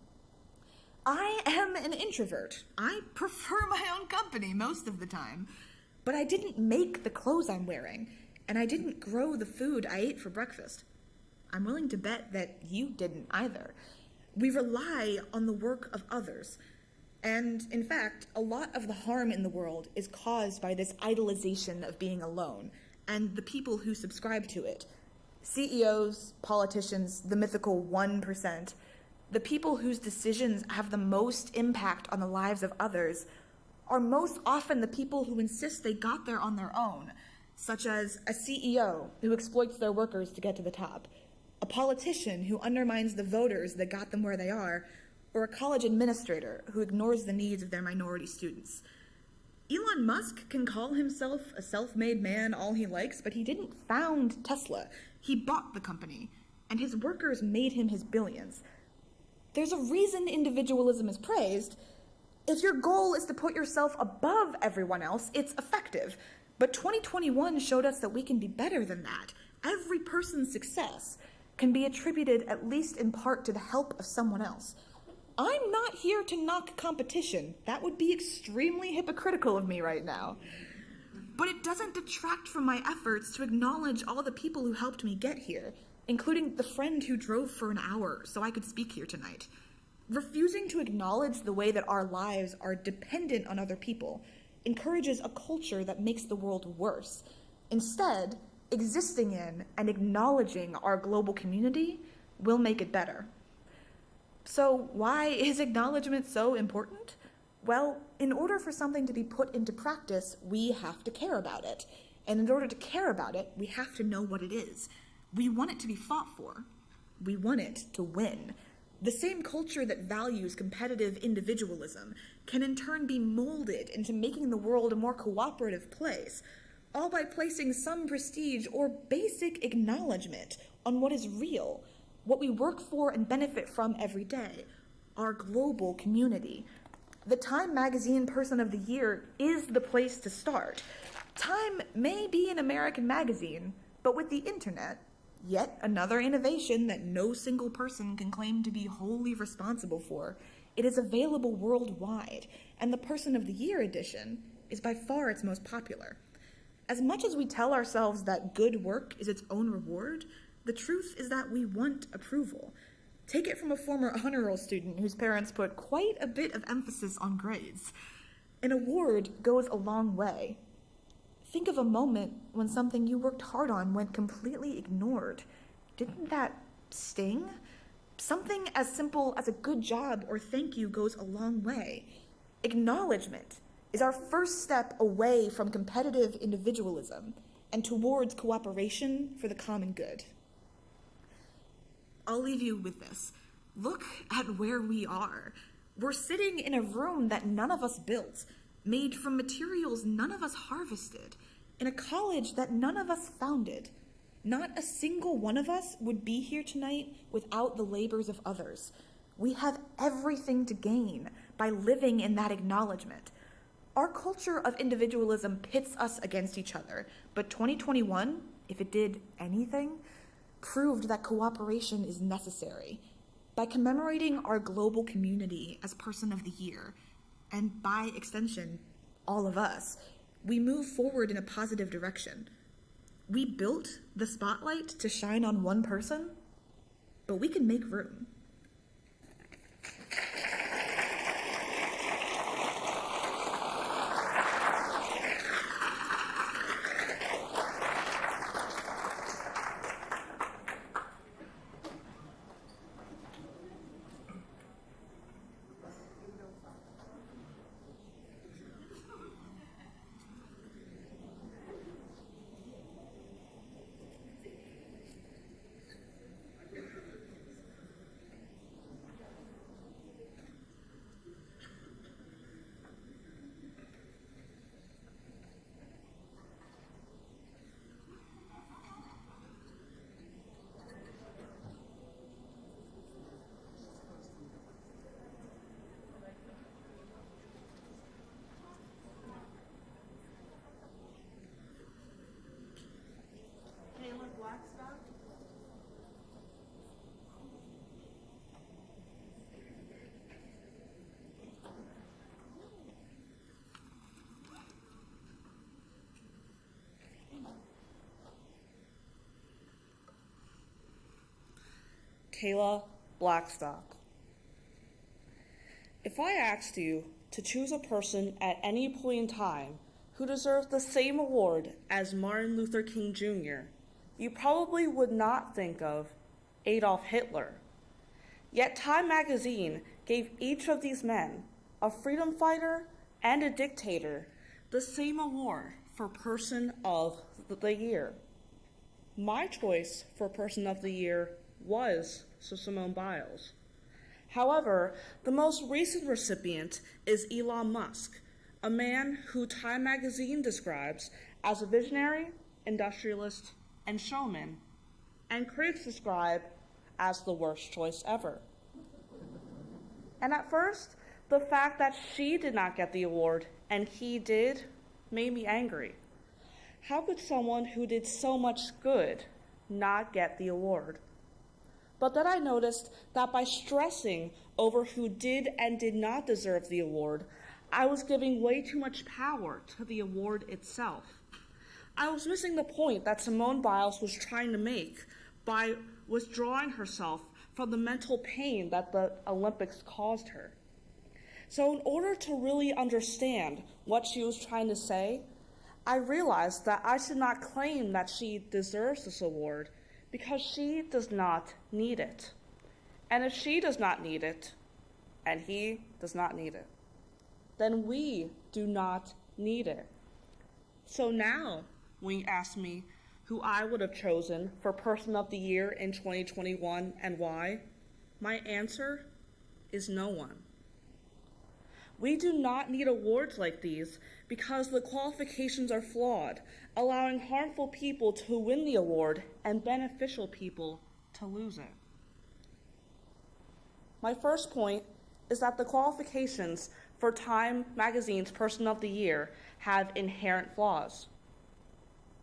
I am an introvert. I prefer my own company most of the time. But I didn't make the clothes I'm wearing, and I didn't grow the food I ate for breakfast. I'm willing to bet that you didn't either. We rely on the work of others. And, in fact, a lot of the harm in the world is caused by this idolization of being alone, and the people who subscribe to it. CEOs, politicians, the mythical 1%, the people whose decisions have the most impact on the lives of others, are most often the people who insist they got there on their own, such as a CEO who exploits their workers to get to the top, a politician who undermines the voters that got them where they are, or a college administrator who ignores the needs of their minority students. Elon Musk can call himself a self-made man all he likes, but he didn't found Tesla. He bought the company, and his workers made him his billions. There's a reason individualism is praised. If your goal is to put yourself above everyone else, it's effective. But 2021 showed us that we can be better than that. Every person's success can be attributed, at least in part, to the help of someone else. I'm not here to knock competition. That would be extremely hypocritical of me right now. But it doesn't detract from my efforts to acknowledge all the people who helped me get here, including the friend who drove for an hour so I could speak here tonight. Refusing to acknowledge the way that our lives are dependent on other people encourages a culture that makes the world worse. Instead, existing in and acknowledging our global community will make it better. So why is acknowledgement so important? Well, in order for something to be put into practice, we have to care about it. And in order to care about it, we have to know what it is. We want it to be fought for. We want it to win. The same culture that values competitive individualism can in turn be molded into making the world a more cooperative place, all by placing some prestige or basic acknowledgement on what is real, what we work for and benefit from every day, our global community. The Time Magazine Person of the Year is the place to start. Time may be an American magazine, but with the internet, yet another innovation that no single person can claim to be wholly responsible for, It is available worldwide, and the Person of the Year edition is by far its most popular. As much as we tell ourselves that good work is its own reward, the truth is that we want approval. Take it from a former honor roll student whose parents put quite a bit of emphasis on grades. An award goes a long way. Think of a moment when something you worked hard on went completely ignored. Didn't that sting? Something as simple as a good job or thank you goes a long way. Acknowledgement is our first step away from competitive individualism and towards cooperation for the common good. I'll leave you with this. Look at where we are. We're sitting in a room that none of us built, made from materials none of us harvested, in a college that none of us founded. Not a single one of us would be here tonight without the labors of others. We have everything to gain by living in that acknowledgement. Our culture of individualism pits us against each other, but 2021, if it did anything, proved that cooperation is necessary. By commemorating our global community as Person of the Year, and by extension, all of us, we move forward in a positive direction. We built the spotlight to shine on one person, but we can make room. Kayla Blackstock. If I asked you to choose a person at any point in time who deserves the same award as Martin Luther King Jr., you probably would not think of Adolf Hitler. Yet Time magazine gave each of these men, a freedom fighter and a dictator, the same award for Person of the Year. My choice for Person of the Year was Simone Biles. However, the most recent recipient is Elon Musk, a man who Time magazine describes as a visionary, industrialist, and showman, and critics describe as the worst choice ever. And at first, the fact that she did not get the award and he did made me angry. How could someone who did so much good not get the award? But then I noticed that by stressing over who did and did not deserve the award, I was giving way too much power to the award itself. I was missing the point that Simone Biles was trying to make by withdrawing herself from the mental pain that the Olympics caused her. So in order to really understand what she was trying to say, I realized that I should not claim that she deserves this award because she does not need it. And if she does not need it, and he does not need it, then we do not need it. So now, when you ask me who I would have chosen for Person of the Year in 2021 and why, my answer is no one. We do not need awards like these because the qualifications are flawed, allowing harmful people to win the award and beneficial people to lose it. My first point is that the qualifications for Time magazine's Person of the Year have inherent flaws.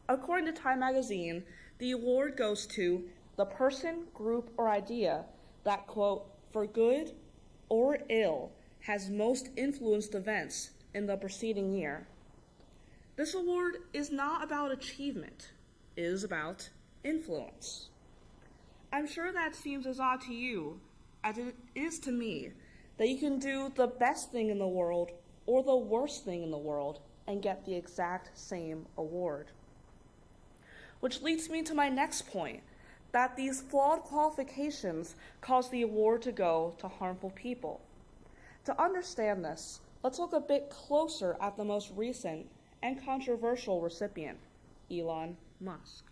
According to Time magazine, the award goes to the person, group, or idea that, quote, for good, or ill has most influenced events in the preceding year. This award is not about achievement, it is about influence. I'm sure that seems as odd to you as it is to me, that you can do the best thing in the world or the worst thing in the world and get the exact same award. Which leads me to my next point, that these flawed qualifications cause the award to go to harmful people. To understand this, let's look a bit closer at the most recent and controversial recipient, Elon Musk.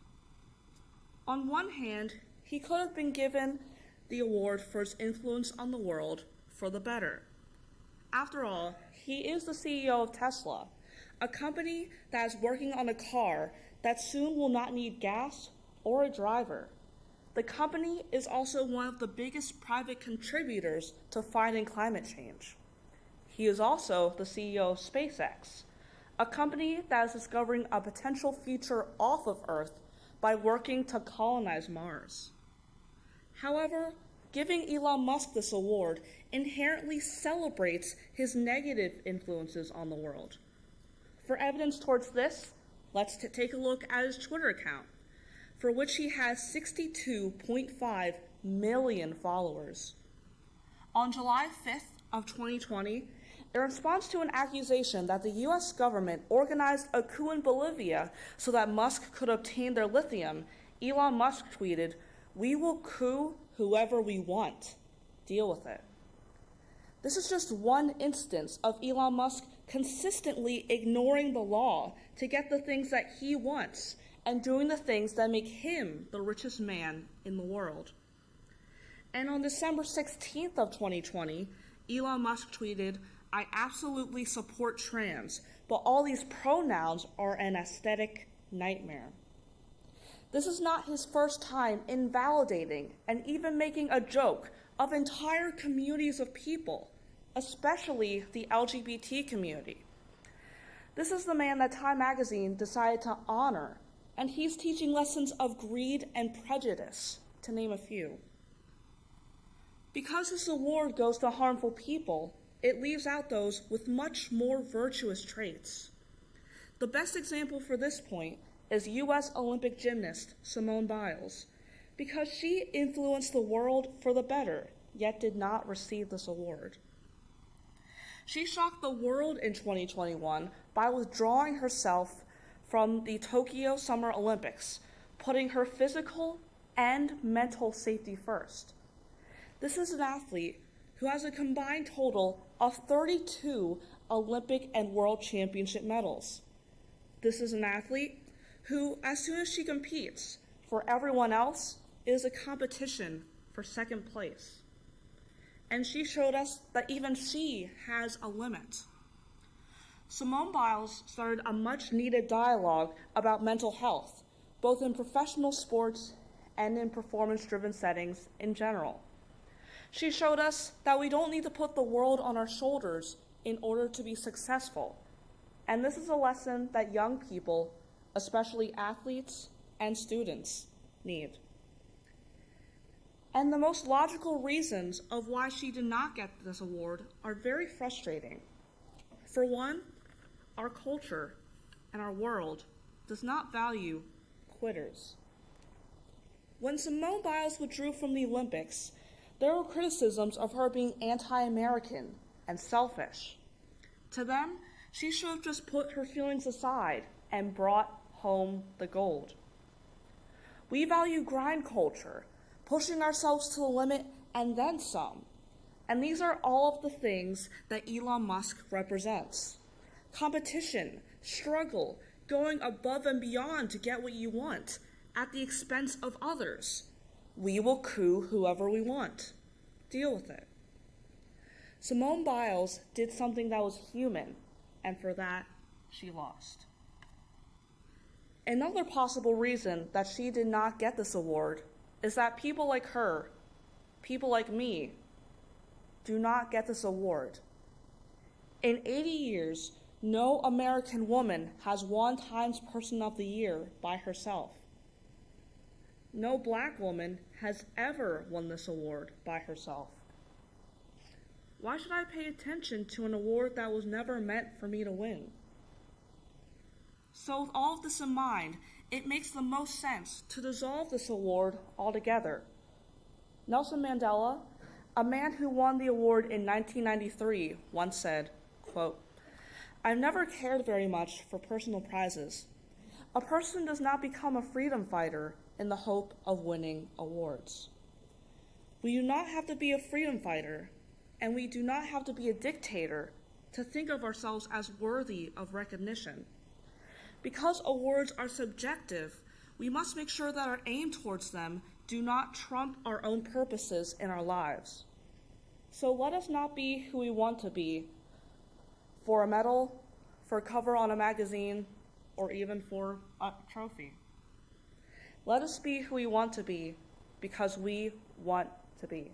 On one hand, he could have been given the award for his influence on the world for the better. After all, he is the CEO of Tesla, a company that is working on a car that soon will not need gas or a driver. The company is also one of the biggest private contributors to fighting climate change. He is also the CEO of SpaceX, a company that is discovering a potential future off of Earth by working to colonize Mars. However, giving Elon Musk this award inherently celebrates his negative influences on the world. For evidence towards this, let's take a look at his Twitter account, for which he has 62.5 million followers. On July 5th of 2020, in response to an accusation that the US government organized a coup in Bolivia so that Musk could obtain their lithium, Elon Musk tweeted, "We will coup whoever we want. Deal with it." This is just one instance of Elon Musk consistently ignoring the law to get the things that he wants and doing the things that make him the richest man in the world. And on December 16th of 2020, Elon Musk tweeted, "I absolutely support trans, but all these pronouns are an aesthetic nightmare." This is not his first time invalidating and even making a joke of entire communities of people, especially the LGBT community. This is the man that Time magazine decided to honor, and he's teaching lessons of greed and prejudice, to name a few. Because this award goes to harmful people, it leaves out those with much more virtuous traits. The best example for this point is U.S. Olympic gymnast Simone Biles, because she influenced the world for the better, yet did not receive this award. She shocked the world in 2021 by withdrawing herself from the Tokyo Summer Olympics, putting her physical and mental safety first. This is an athlete who has a combined total of 32 Olympic and World Championship medals. This is an athlete who, as soon as she competes, for everyone else, is a competition for second place. And she showed us that even she has a limit. Simone Biles started a much-needed dialogue about mental health, both in professional sports and in performance-driven settings in general. She showed us that we don't need to put the world on our shoulders in order to be successful. And this is a lesson that young people, especially athletes and students, need. And the most logical reasons of why she did not get this award are very frustrating. For one, our culture and our world does not value quitters. When Simone Biles withdrew from the Olympics, there were criticisms of her being anti-American and selfish. To them, she should have just put her feelings aside and brought home the gold. We value grind culture, pushing ourselves to the limit and then some. And these are all of the things that Elon Musk represents. Competition, struggle, going above and beyond to get what you want at the expense of others. We will coup whoever we want. Deal with it. Simone Biles did something that was human, and for that, she lost. Another possible reason that she did not get this award is that people like her, people like me, do not get this award. In 80 years, no American woman has won Time's Person of the Year by herself. No Black woman has ever won this award by herself. why should I pay attention to an award that was never meant for me to win? So with all of this in mind, it makes the most sense to dissolve this award altogether. Nelson Mandela, a man who won the award in 1993, once said, quote, "I've never cared very much for personal prizes. A person does not become a freedom fighter in the hope of winning awards. We do not have to be a freedom fighter, and we do not have to be a dictator to think of ourselves as worthy of recognition. Because awards are subjective, we must make sure that our aim towards them do not trump our own purposes in our lives. So let us not be who we want to be for a medal, for a cover on a magazine, or even for a trophy. Let us be who we want to be because we want to be."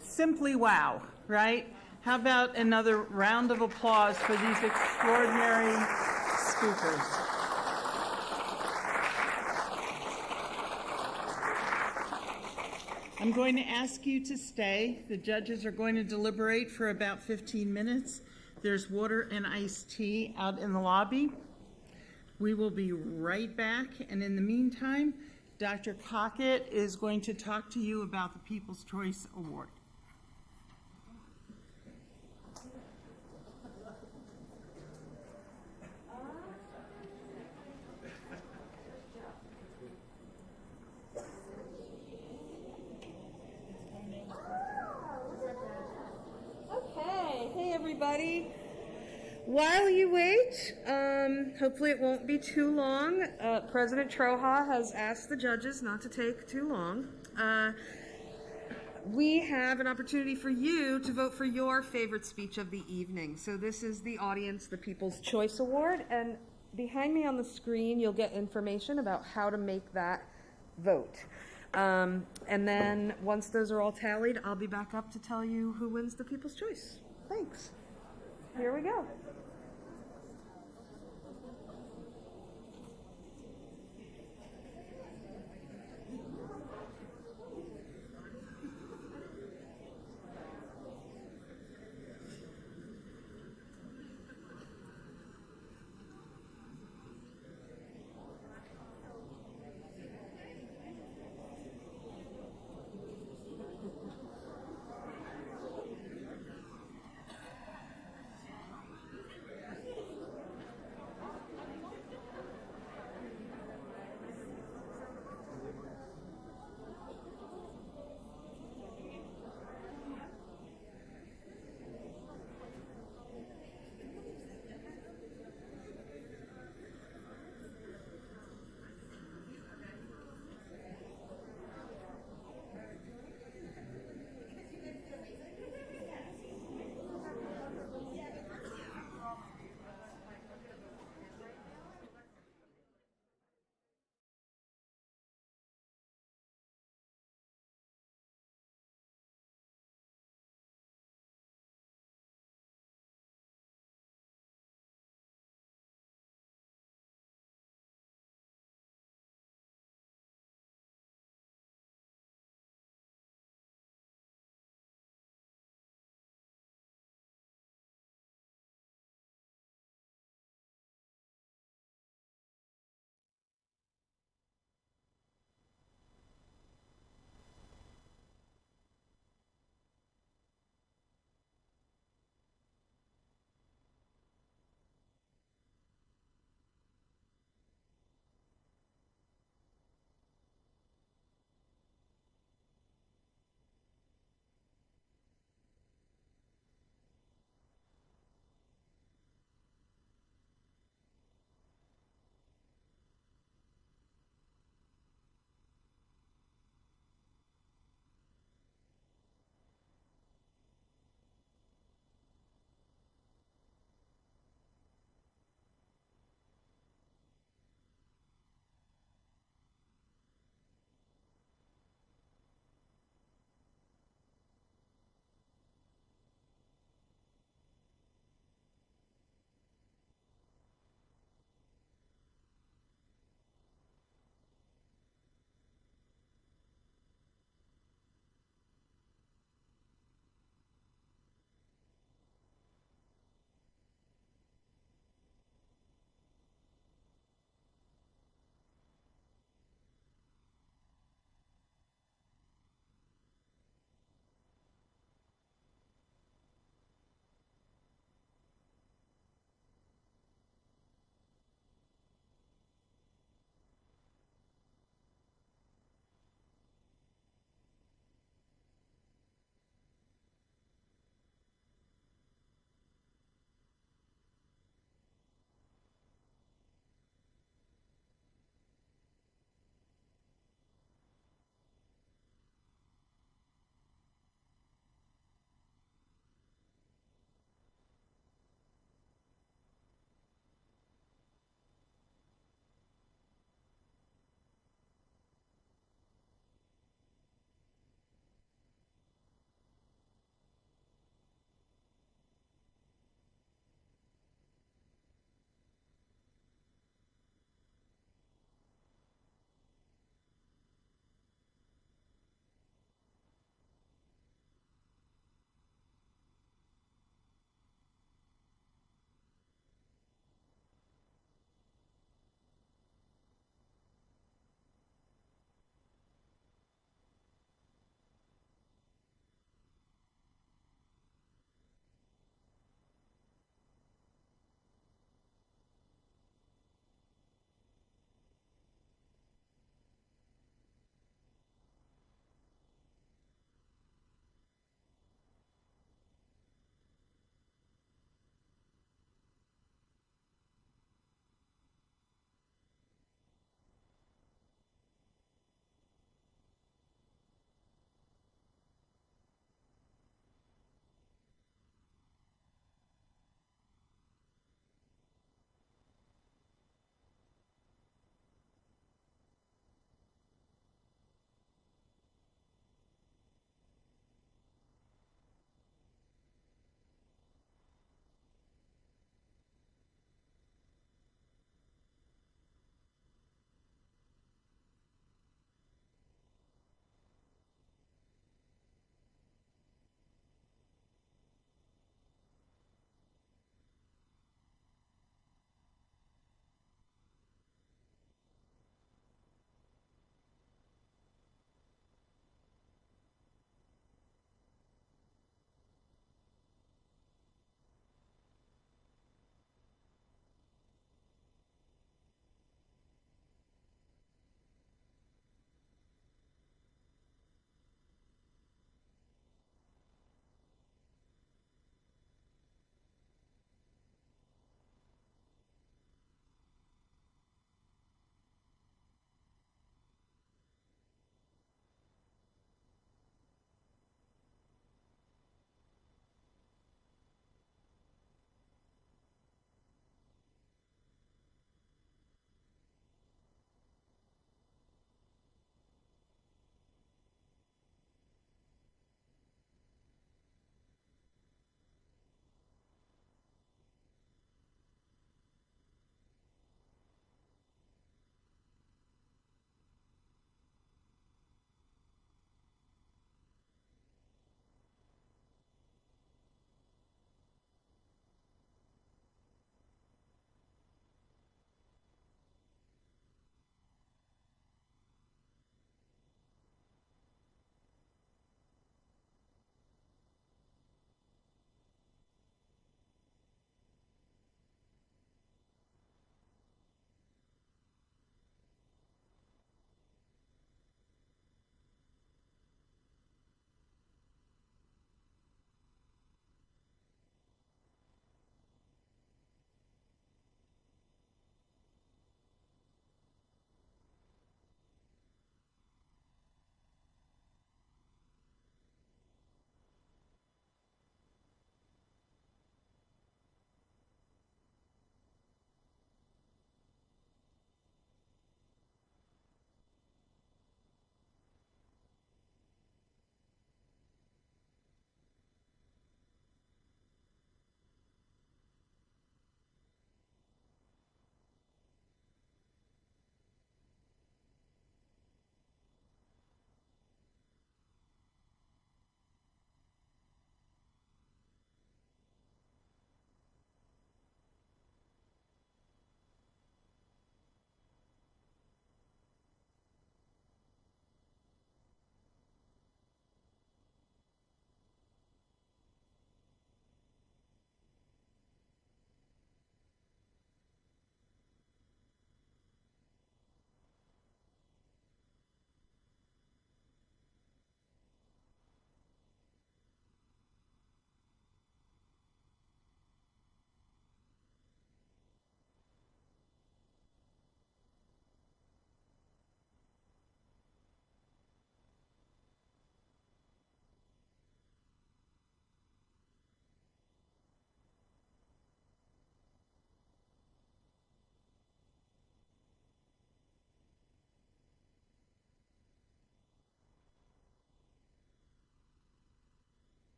Simply wow, right? How about another round of applause for these extraordinary speakers? I'm going to ask you to stay. The judges are going to deliberate for about 15 minutes. There's water and iced tea out in the lobby. We will be right back, and in the meantime, Dr. Cockett is going to talk to you about the People's Choice Award. Hey everybody. While you wait, hopefully it won't be too long. President Troja has asked the judges not to take too long. We have an opportunity for you to vote for your favorite speech of the evening. So this is the audience, the People's Choice Award, and behind me on the screen you'll get information about how to make that vote. And then once those are all tallied, I'll be back up to tell you who wins the People's Choice. Thanks. Here we go.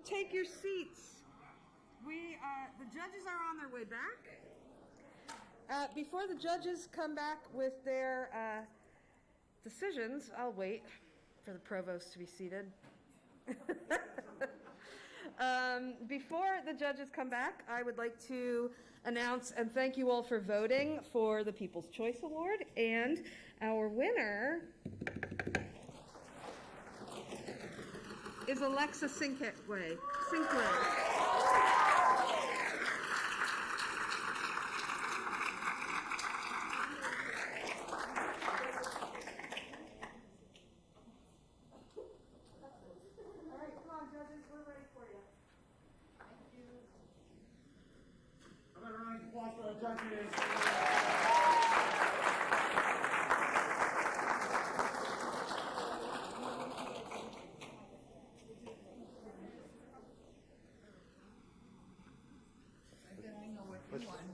take your seats. The judges are on their way back. Before the judges come back with their decisions, I'll wait for the provost to be seated. Before the judges come back, I would like to announce and thank you all for voting for the People's Choice Award. And our winner is Alexa Sinkway.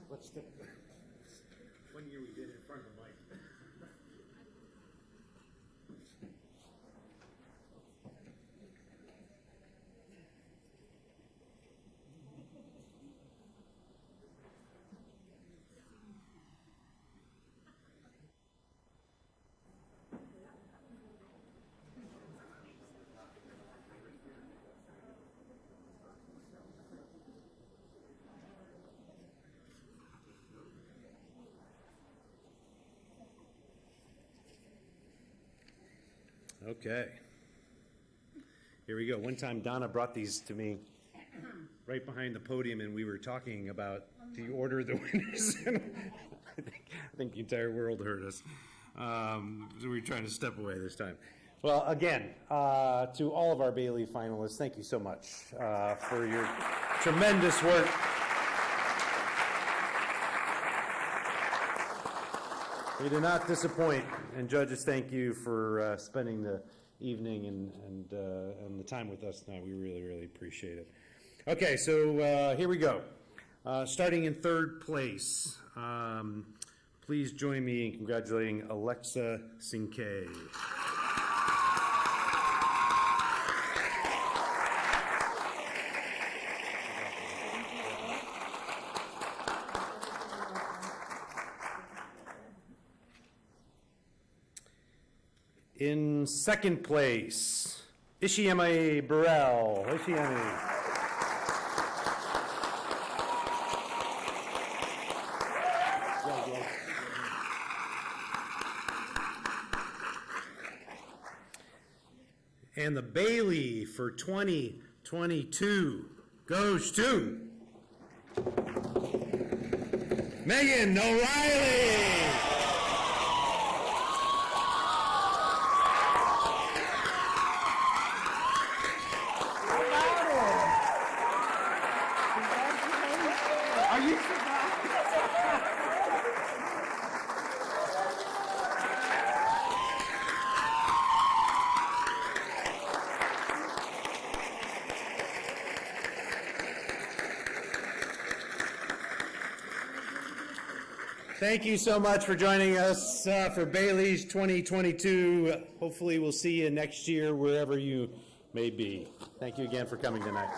What's the one year we did in front of the mic? Okay. Here we go. One time Donna brought these to me right behind the podium, and we were talking about the order of the winners. I think the entire world heard us. So we were trying to step away this time. Well, again, to all of our Bailey finalists, thank you so much for your tremendous work. We did not disappoint, and judges, thank you for spending the evening and the time with us tonight. We really, really appreciate it. Okay, so here we go. Starting in third place, please join me in congratulating Alexa Sinkway. In second place, Ishieme Burrell. Ishieme. And the Bailey for 2022 goes to Megan O'Reilly. Thank you so much for joining us for Bailey's 2022. Hopefully we'll see you next year wherever you may be. Thank you again for coming tonight.